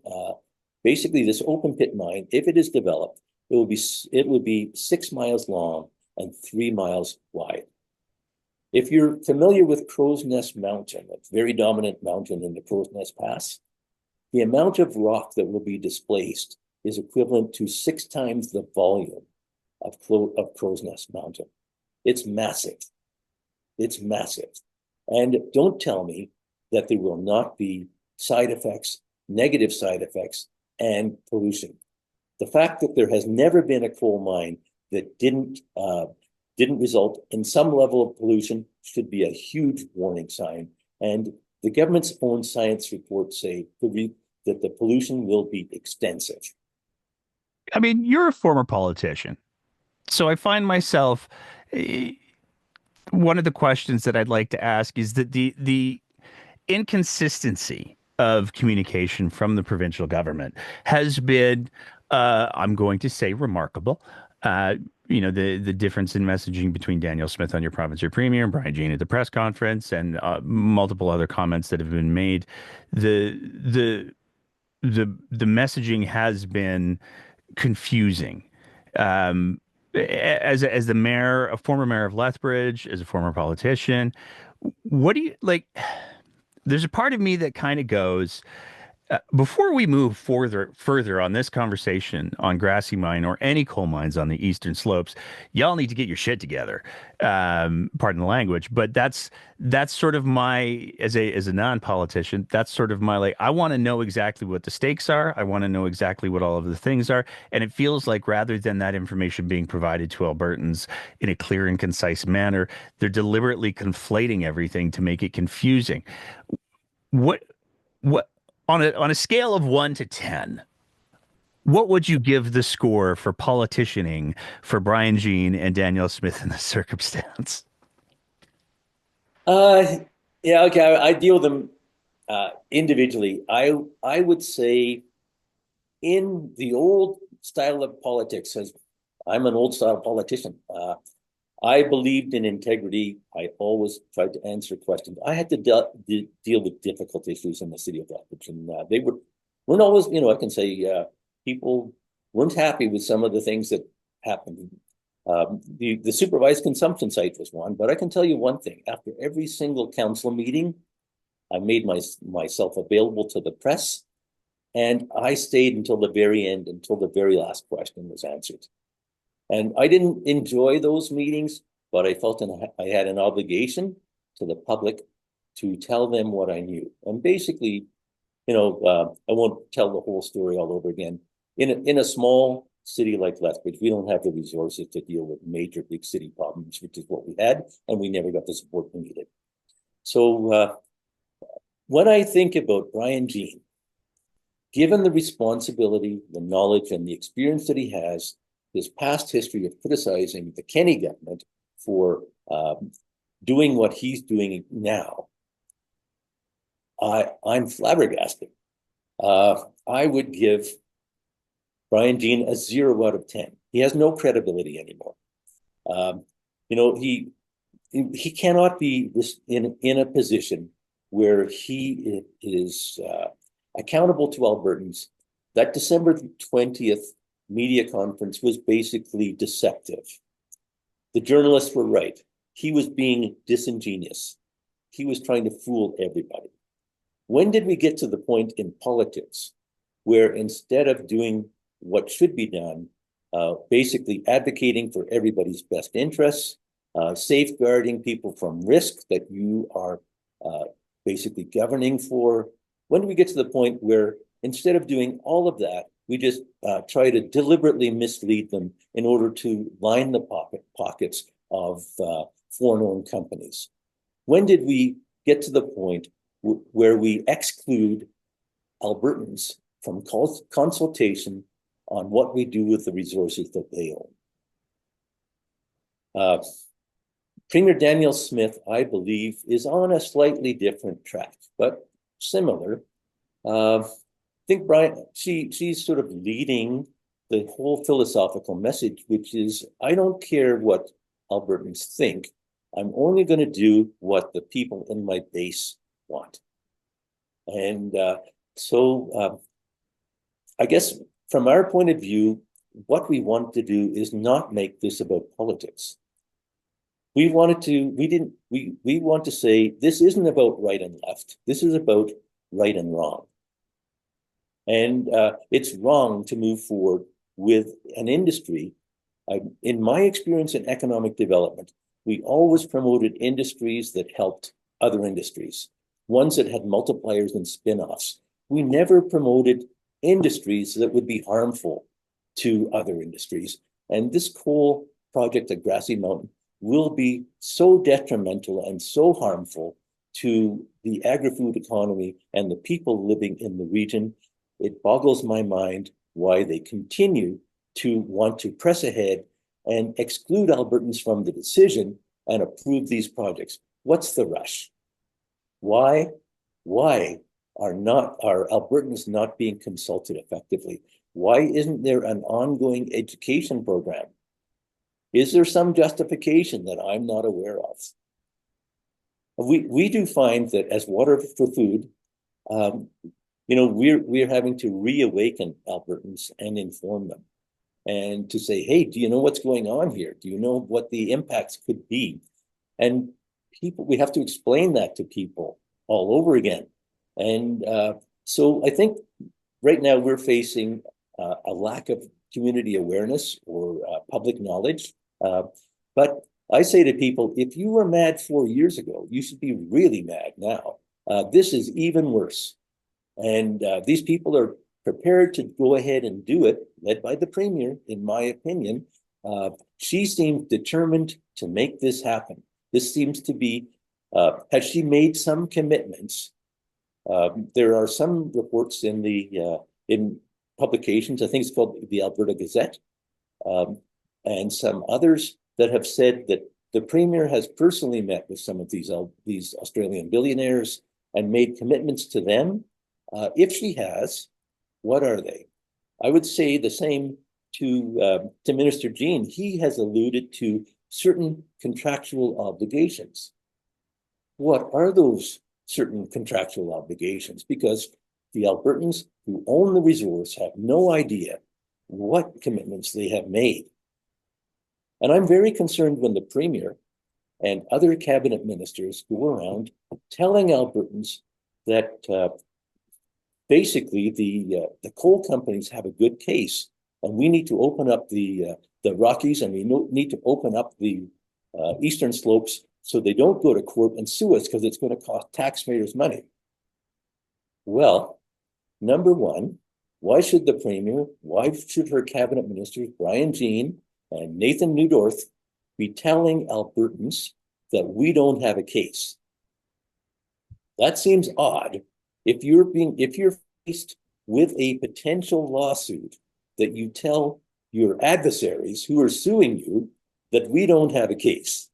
Basically, this open pit mine, if it is developed, it would be 6 miles long and 3 miles wide. If you're familiar with Crow's Nest Mountain, a very dominant mountain in the Crow's Nest Pass, the amount of rock that will be displaced is equivalent to 6 times the volume of Crow's Nest Mountain. It's massive. It's massive. And don't tell me that there will not be side effects, negative side effects, and pollution. The fact that there has never been a coal mine that didn't result in some level of pollution should be a huge warning sign. And the government's own science reports say that the pollution will be extensive. I mean, you're a former politician, so I find myself one of the questions that I'd like to ask is that the inconsistency of communication from the provincial government has been, I'm going to say, remarkable. The difference in messaging between Danielle Smith on your province, your premier, and Brian Jean at the press conference, and multiple other comments that have been made. The messaging has been confusing. As the mayor, a former mayor of Lethbridge, as a former politician, what do you like? There's a part of me that kind of goes, before we move further on this conversation on Grassy Mine or any coal mines on the eastern slopes, y'all need to get your shit together. Pardon the language, but that's sort of my, as a non-politician, that's sort of my, I want to know exactly what the stakes are. I want to know exactly what all of the things are. And it feels like rather than that information being provided to Albertans in a clear and concise manner, they're deliberately conflating everything to make it confusing. What on a scale of 1 to 10, what would you give the score for politicianing for Brian Jean and Danielle Smith in this circumstance? Yeah, okay. I deal with them individually. I would say in the old style of politics, as I'm an old style politician, I believed in integrity. I always tried to answer questions. I had to deal with difficult issues in the city of Lethbridge, and they weren't always, I can say people weren't happy with some of the things that happened. The supervised consumption site was one, but I can tell you one thing: after every single council meeting, I made myself available to the press, and I stayed until the very end, until the very last question was answered. And I didn't enjoy those meetings, but I felt I had an obligation to the public to tell them what I knew. And basically, I won't tell the whole story all over again. In a small city like Lethbridge, we don't have the resources to deal with major big city problems, which is what we had, and we never got the support we needed. So when I think about Brian Jean, given the responsibility, the knowledge, and the experience that he has, his past history of criticizing the Kenney government for doing what he's doing now, I'm flabbergasted. I would give Brian Jean a 0 out of 10. He has no credibility anymore. He cannot be in a position where he is accountable to Albertans. That December 20th media conference was basically deceptive. The journalists were right. He was being disingenuous. He was trying to fool everybody. When did we get to the point in politics where instead of doing what should be done, basically advocating for everybody's best interests, safeguarding people from risk that you are basically governing for, when do we get to the point where instead of doing all of that, we just try to deliberately mislead them in order to line the pockets of foreign-owned companies? When did we get to the point where we exclude Albertans from consultation on what we do with the resources that they own? Premier Danielle Smith, I believe, is on a slightly different track, but similar. I think Brian, she's sort of leading the whole philosophical message, which is, I don't care what Albertans think. I'm only going to do what the people in my base want. And so I guess from our point of view, what we want to do is not make this about politics. We want to say this isn't about right and left. This is about right and wrong. And it's wrong to move forward with an industry. In my experience in economic development, we always promoted industries that helped other industries, ones that had multipliers and spin-offs. We never promoted industries that would be harmful to other industries. And this coal project at Grassy Mountain will be so detrimental and so harmful to the agri-food economy and the people living in the region. It boggles my mind why they continue to want to press ahead and exclude Albertans from the decision and approve these projects. What's the rush? Why are Albertans not being consulted effectively? Why isn't there an ongoing education program? Is there some justification that I'm not aware of? We do find that as Water for Food, we're having to reawaken Albertans and inform them, and to say, hey, do you know what's going on here? Do you know what the impacts could be? And we have to explain that to people all over again. And so I think right now we're facing a lack of community awareness or public knowledge. But I say to people, if you were mad 4 years ago, you should be really mad now. This is even worse. And these people are prepared to go ahead and do it, led by the Premier, in my opinion. She seems determined to make this happen. This seems to be, has she made some commitments? There are some reports in publications, I think it's called the Alberta Gazette, and some others that have said that the Premier has personally met with some of these Australian billionaires and made commitments to them. If she has, what are they? I would say the same to Minister Jean. He has alluded to certain contractual obligations. What are those certain contractual obligations? Because the Albertans who own the resource have no idea what commitments they have made. And I'm very concerned when the Premier and other cabinet ministers go around telling Albertans that basically the coal companies have a good case, and we need to open up the Rockies, and we need to open up the eastern slopes so they don't go to court and sue us because it's going to cost taxpayers money. Well, number one, why should the Premier, why should her cabinet ministers, Brian Jean and Nathan Newdorf, be telling Albertans that we don't have a case? That seems odd. If you're faced with a potential lawsuit, that you tell your adversaries who are suing you that we don't have a case.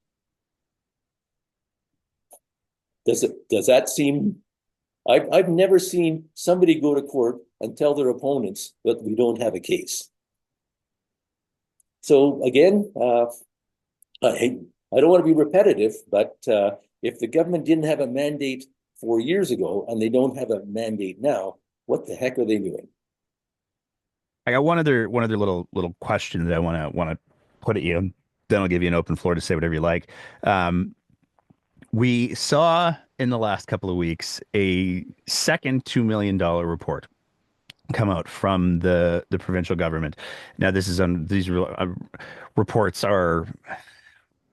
Does that seem? I've never seen somebody go to court and tell their opponents that we don't have a case. So again, I don't want to be repetitive, but if the government didn't have a mandate 4 years ago and they don't have a mandate now, what the heck are they doing? I got one other little question that I want to put at you. Then I'll give you an open floor to say whatever you like. We saw in the last couple of weeks a second $2 million report come out from the provincial government. Now, these reports are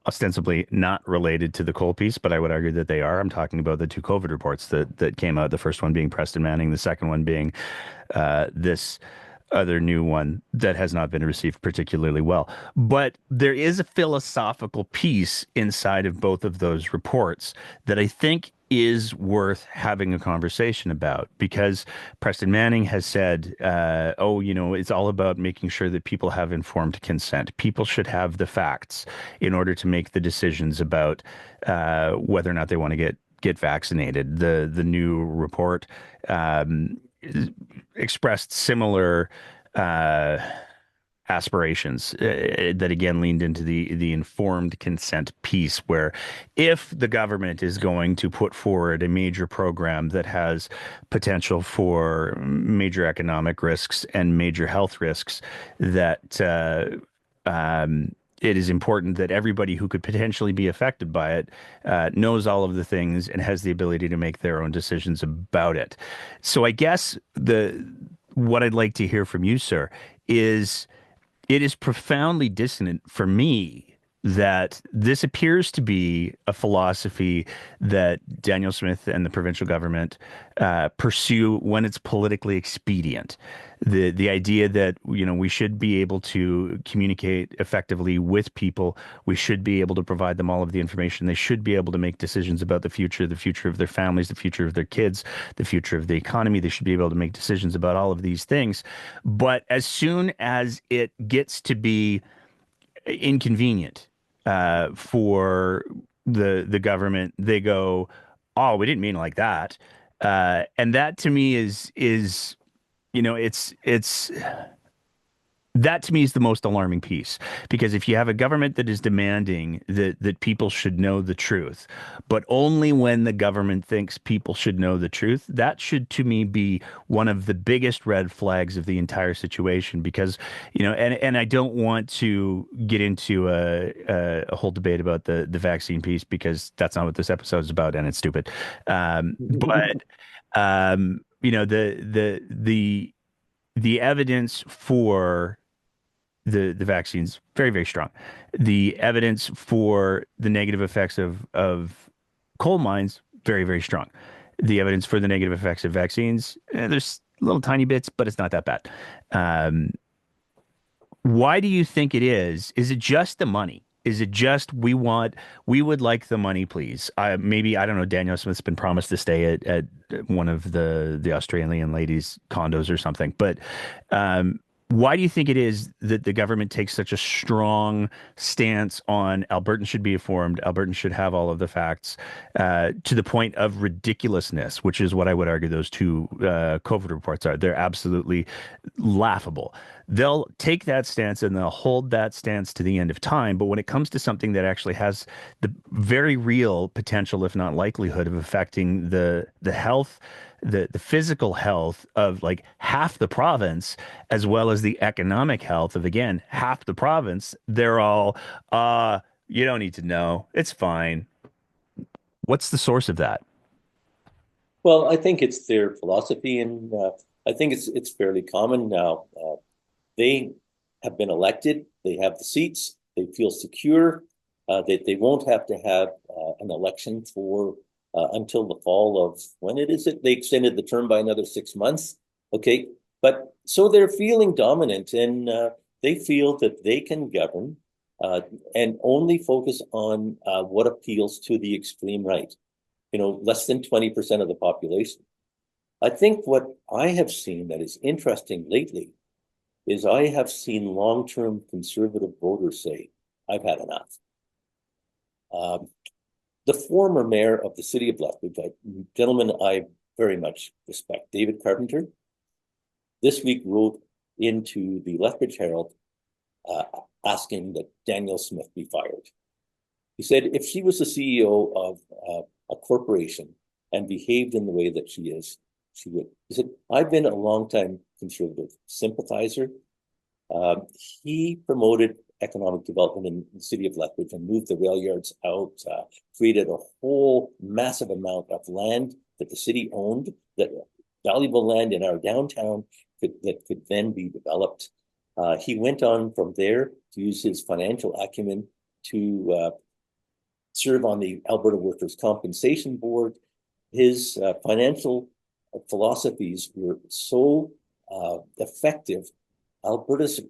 ostensibly not related to the coal piece, but I would argue that they are. I'm talking about the two COVID reports that came out. The first one being Preston Manning, the second one being this other new one that has not been received particularly well. But there is a philosophical piece inside of both of those reports that I think is worth having a conversation about, because Preston Manning has said, it's all about making sure that people have informed consent. People should have the facts in order to make the decisions about whether or not they want to get vaccinated. The new report expressed similar aspirations that again leaned into the informed consent piece, where if the government is going to put forward a major program that has potential for major economic risks and major health risks, that it is important that everybody who could potentially be affected by it knows all of the things and has the ability to make their own decisions about it. So I guess what I'd like to hear from you, sir, is it is profoundly dissonant for me that this appears to be a philosophy that Daniel Smith and the provincial government pursue when it's politically expedient. The idea that we should be able to communicate effectively with people, we should be able to provide them all of the information. They should be able to make decisions about the future of their families, the future of their kids, the future of the economy. They should be able to make decisions about all of these things. But as soon as it gets to be inconvenient for the government, they go, "Oh, we didn't mean it like that," and that to me is it's that to me is the most alarming piece, because if you have a government that is demanding that people should know the truth, but only when the government thinks people should know the truth, that should to me be one of the biggest red flags of the entire situation. Because and I don't want to get into a whole debate about the vaccine piece, because that's not what this episode is about and it's stupid. But the evidence for the vaccines very, very strong. The evidence for the negative effects of coal mines very, very strong. The evidence for the negative effects of vaccines, there's little tiny bits, but it's not that bad. Why do you think it is? Is it just the money? Is it just we would like the money, please? Maybe, I don't know, Daniel Smith's been promised to stay at one of the Australian ladies' condos or something. But why do you think it is that the government takes such a strong stance on Albertans should be informed, Albertans should have all of the facts, to the point of ridiculousness, which is what I would argue those two COVID reports are? They're absolutely laughable. They'll take that stance and they'll hold that stance to the end of time. But when it comes to something that actually has the very real potential, if not likelihood, of affecting the health, the physical health of like half the province, as well as the economic health of, again, half the province, they're all, you don't need to know. It's fine. What's the source of that? Well, I think it's their philosophy, and I think it's fairly common now. They have been elected. They have the seats. They feel secure. that they won't have to have an election for until the fall of, when it is it? They extended the term by another 6 months. Okay, but so they're feeling dominant, and they feel that they can govern and only focus on what appeals to the extreme right. You know, less than 20% of the population. I think what I have seen that is interesting lately is I have seen long-term conservative voters say, I've had enough. The former mayor of the city of Lethbridge, a gentleman I very much respect, David Carpenter, this week wrote into the Lethbridge Herald asking that Danielle Smith be fired. He said, if she was the CEO of a corporation and behaved in the way that she is, she would. He said, I've been a longtime conservative sympathizer. He promoted economic development in the city of Lethbridge and moved the rail yards out, created a whole massive amount of land that the city owned, that valuable land in our downtown that could then be developed. He went on from there to use his financial acumen to serve on the Alberta Workers' Compensation Board. His financial philosophies were so effective. Alberta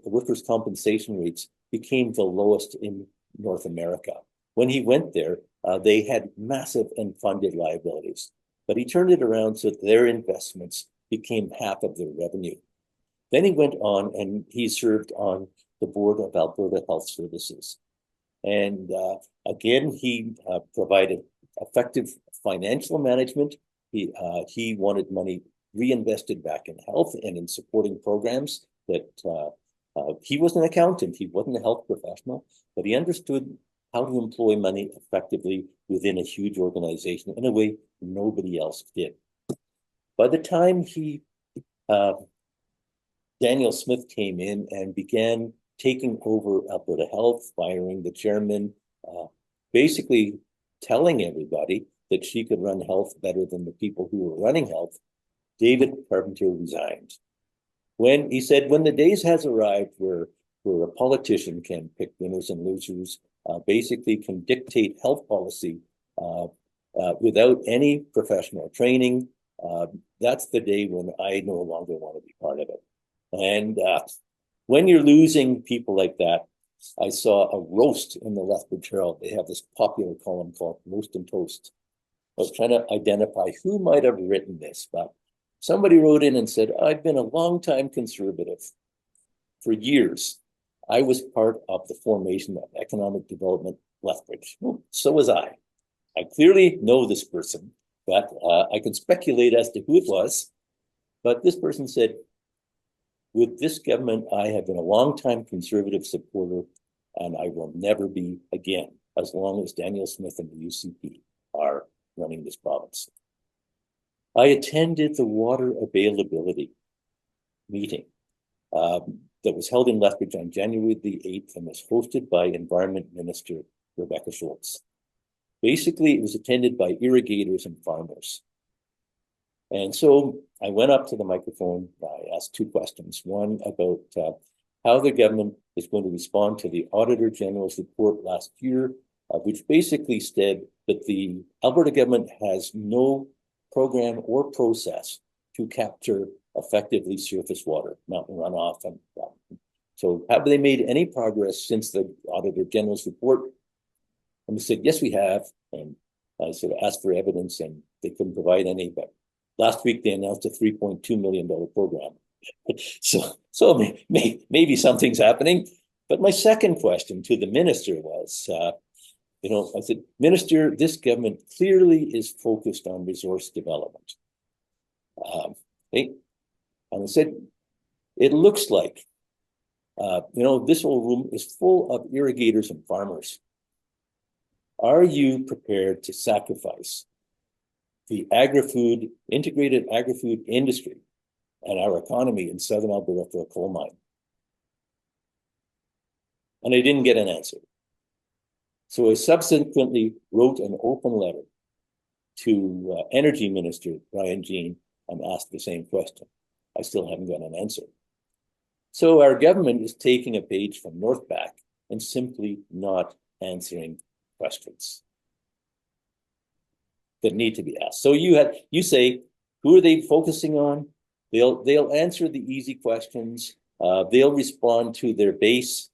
workers' compensation rates became the lowest in North America. When he went there, they had massive and funded liabilities, but he turned it around so that their investments became half of their revenue. Then he went on and he served on the board of Alberta Health Services. And again, he provided effective financial management. He wanted money reinvested back in health and in supporting programs that he was an accountant. He wasn't a health professional, but he understood how to employ money effectively within a huge organization in a way nobody else did. By the time Danielle Smith came in and began taking over Alberta Health, firing the chairman, basically telling everybody that she could run health better than the people who were running health, David Carpenter resigned. When he said, when the days has arrived where a politician can pick winners and losers, basically can dictate health policy without any professional training, that's the day when I no longer want to be part of it. And when you're losing people like that, I saw a roast in the Lethbridge Herald. They have this popular column called Roast and Toast. I was trying to identify who might have written this, but somebody wrote in and said, I've been a longtime conservative. For years, I was part of the formation of Economic Development Lethbridge. Well, so was I. I clearly know this person, but I can speculate as to who it was. But this person said, with this government, I have been a longtime conservative supporter, and I will never be again, as long as Danielle Smith and the UCP are running this province. I attended the water availability meeting that was held in Lethbridge on January the 8th and was hosted by Environment Minister Rebecca Schultz. Basically, it was attended by irrigators and farmers. And so I went up to the microphone. I asked two questions. One about how the government is going to respond to the Auditor General's report last year, which basically said that the Alberta government has no program or process to capture effectively surface water, mountain runoff. And so have they made any progress since the Auditor General's report? And they said, yes, we have. And I sort of asked for evidence and they couldn't provide any, but last week they announced a $3.2 million program. so maybe something's happening. But my second question to the minister was, I said, Minister, this government clearly is focused on resource development. And I said, it looks like, this whole room is full of irrigators and farmers. Are you prepared to sacrifice the agri-food, integrated agri-food industry and our economy in Southern Alberta for a coal mine? And I didn't get an answer. So I subsequently wrote an open letter to Energy Minister Brian Jean and asked the same question. I still haven't got an answer. So our government is taking a page from Northback and simply not answering questions that need to be asked. So you say, who are they focusing on? They'll answer the easy questions. They'll respond to their base.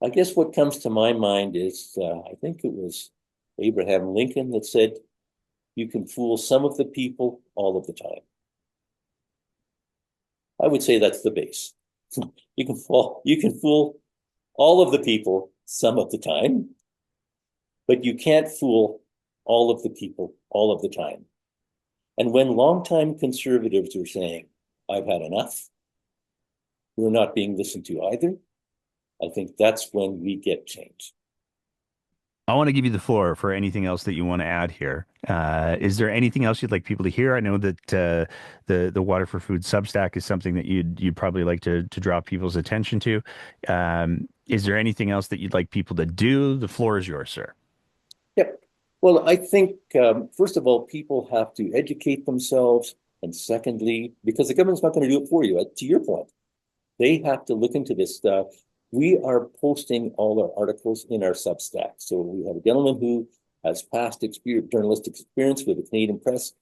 I guess what comes to my mind is, I think it was Abraham Lincoln that said, you can fool some of the people all of the time. I would say that's the base. You can fool all of the people some of the time, but you can't fool all of the people all of the time. And when longtime conservatives are saying, I've had enough, we're not being listened to either, I think that's when we get change. I want to give you the floor for anything else that you want to add here. Is there anything else you'd like people to hear? I know that the Water for Food Substack is something that you'd probably like to draw people's attention to. Is there anything else that you'd like people to do? The floor is yours, sir. Yep. Well, I think, first of all, people have to educate themselves. And secondly, because the government's not going to do it for you, to your point, they have to look into this stuff. We are posting all our articles in our Substack. So we have a gentleman who has past journalistic experience with the Canadian press.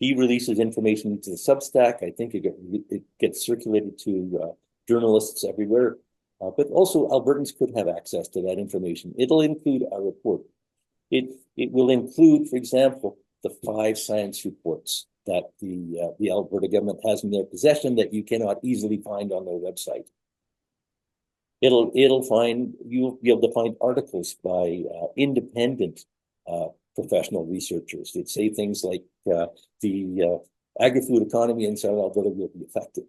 He releases information into the Substack. I think it gets circulated to journalists everywhere. But also Albertans could have access to that information. It'll include our report. It will include, for example, the 5 science reports that the Alberta government has in their possession that you cannot easily find on their website. You'll be able to find articles by independent professional researchers that say things like the agri-food economy in South Alberta will be affected.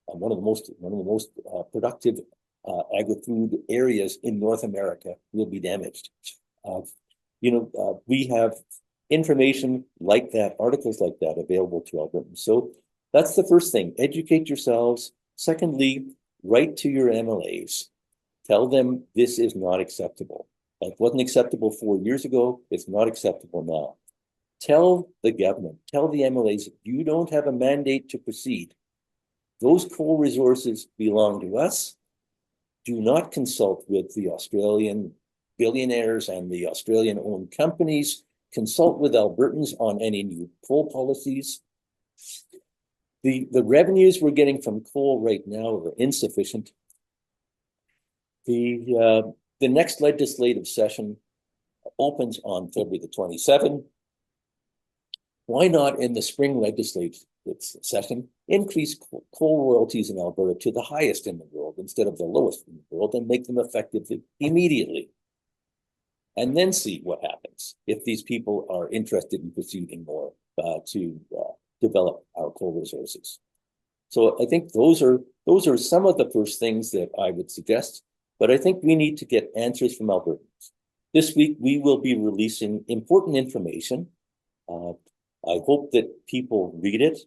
One of the most productive agri-food areas in North America will be damaged. We have information like that, articles like that available to Albertans. So that's the first thing, educate yourselves. Secondly, write to your MLAs. Tell them this is not acceptable. It wasn't acceptable 4 years ago. It's not acceptable now. Tell the government, tell the MLAs, you don't have a mandate to proceed. Those coal resources belong to us. Do not consult with the Australian billionaires and the Australian-owned companies. Consult with Albertans on any new coal policies. The revenues we're getting from coal right now are insufficient. The next legislative session opens on February the 27th. Why not in the spring legislative session increase coal royalties in Alberta to the highest in the world instead of the lowest in the world and make them effective immediately? And then see what happens if these people are interested in proceeding more to develop our coal resources. So I think those are some of the first things that I would suggest, but I think we need to get answers from Albertans. This week, we will be releasing important information. I hope that people read it,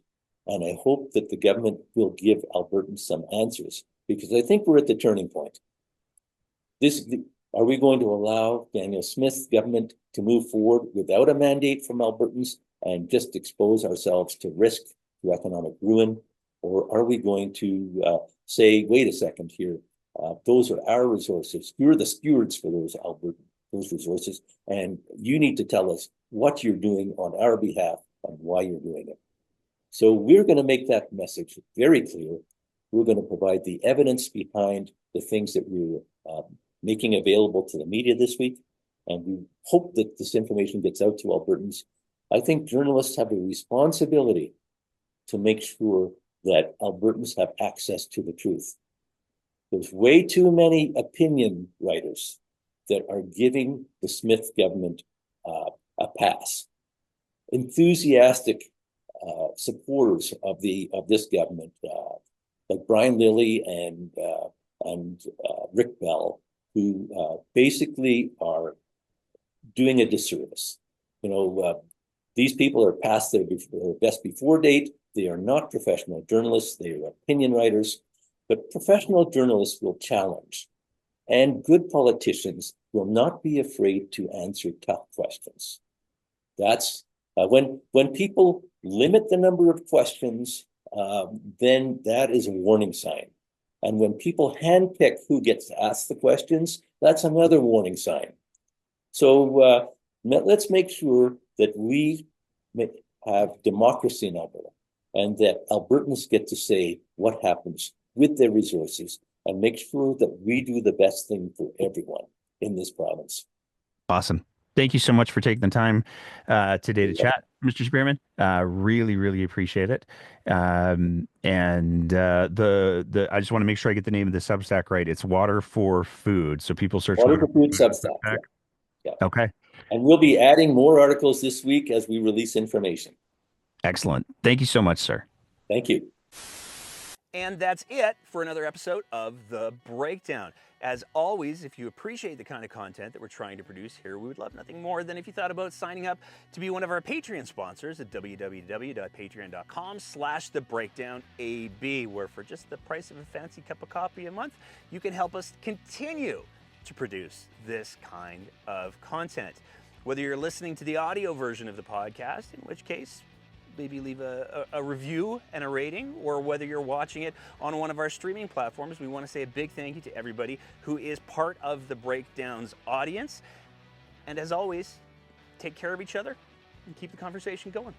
and I hope that the government will give Albertans some answers, because I think we're at the turning point. Are we going to allow Daniel Smith's government to move forward without a mandate from Albertans and just expose ourselves to risk, to economic ruin? Or are we going to say, wait a second here, those are our resources. You're the stewards for those resources, and you need to tell us what you're doing on our behalf and why you're doing it. So we're going to make that message very clear. We're going to provide the evidence behind the things that we're making available to the media this week. And we hope that this information gets out to Albertans. I think journalists have a responsibility to make sure that Albertans have access to the truth. There's way too many opinion writers that are giving the Smith government a pass. Enthusiastic supporters of this government, like Brian Lilly and Rick Bell, who basically are doing a disservice. These people are past their best before date. They are not professional journalists. They are opinion writers, but professional journalists will challenge, and good politicians will not be afraid to answer tough questions. That's when people limit the number of questions, then that is a warning sign. And when people handpick who gets asked the questions, that's another warning sign. So let's make sure that we have democracy in Alberta and that Albertans get to say what happens with their resources and make sure that we do the best thing for everyone in this province. Awesome. Thank you so much for taking the time today to chat, Mr. Spearman. Really, really appreciate it. And I just want to make sure I get the name of the Substack right. It's Water for Food. So people search Water for Food Substack. Yeah. Okay. And we'll be adding more articles this week as we release information. Excellent. Thank you so much, sir. Thank you. And that's it for another episode of The Breakdown. As always, if you appreciate the kind of content that we're trying to produce here, we would love nothing more than if you thought about signing up to be one of our Patreon sponsors at www.patreon.com/thebreakdownab, where for just the price of a fancy cup of coffee a month, you can help us continue to produce this kind of content. Whether you're listening to the audio version of the podcast, in which case, maybe leave a review and a rating, or whether you're watching it on one of our streaming platforms, we want to say a big thank you to everybody who is part of the Breakdown's audience. And as always, take care of each other and keep the conversation going.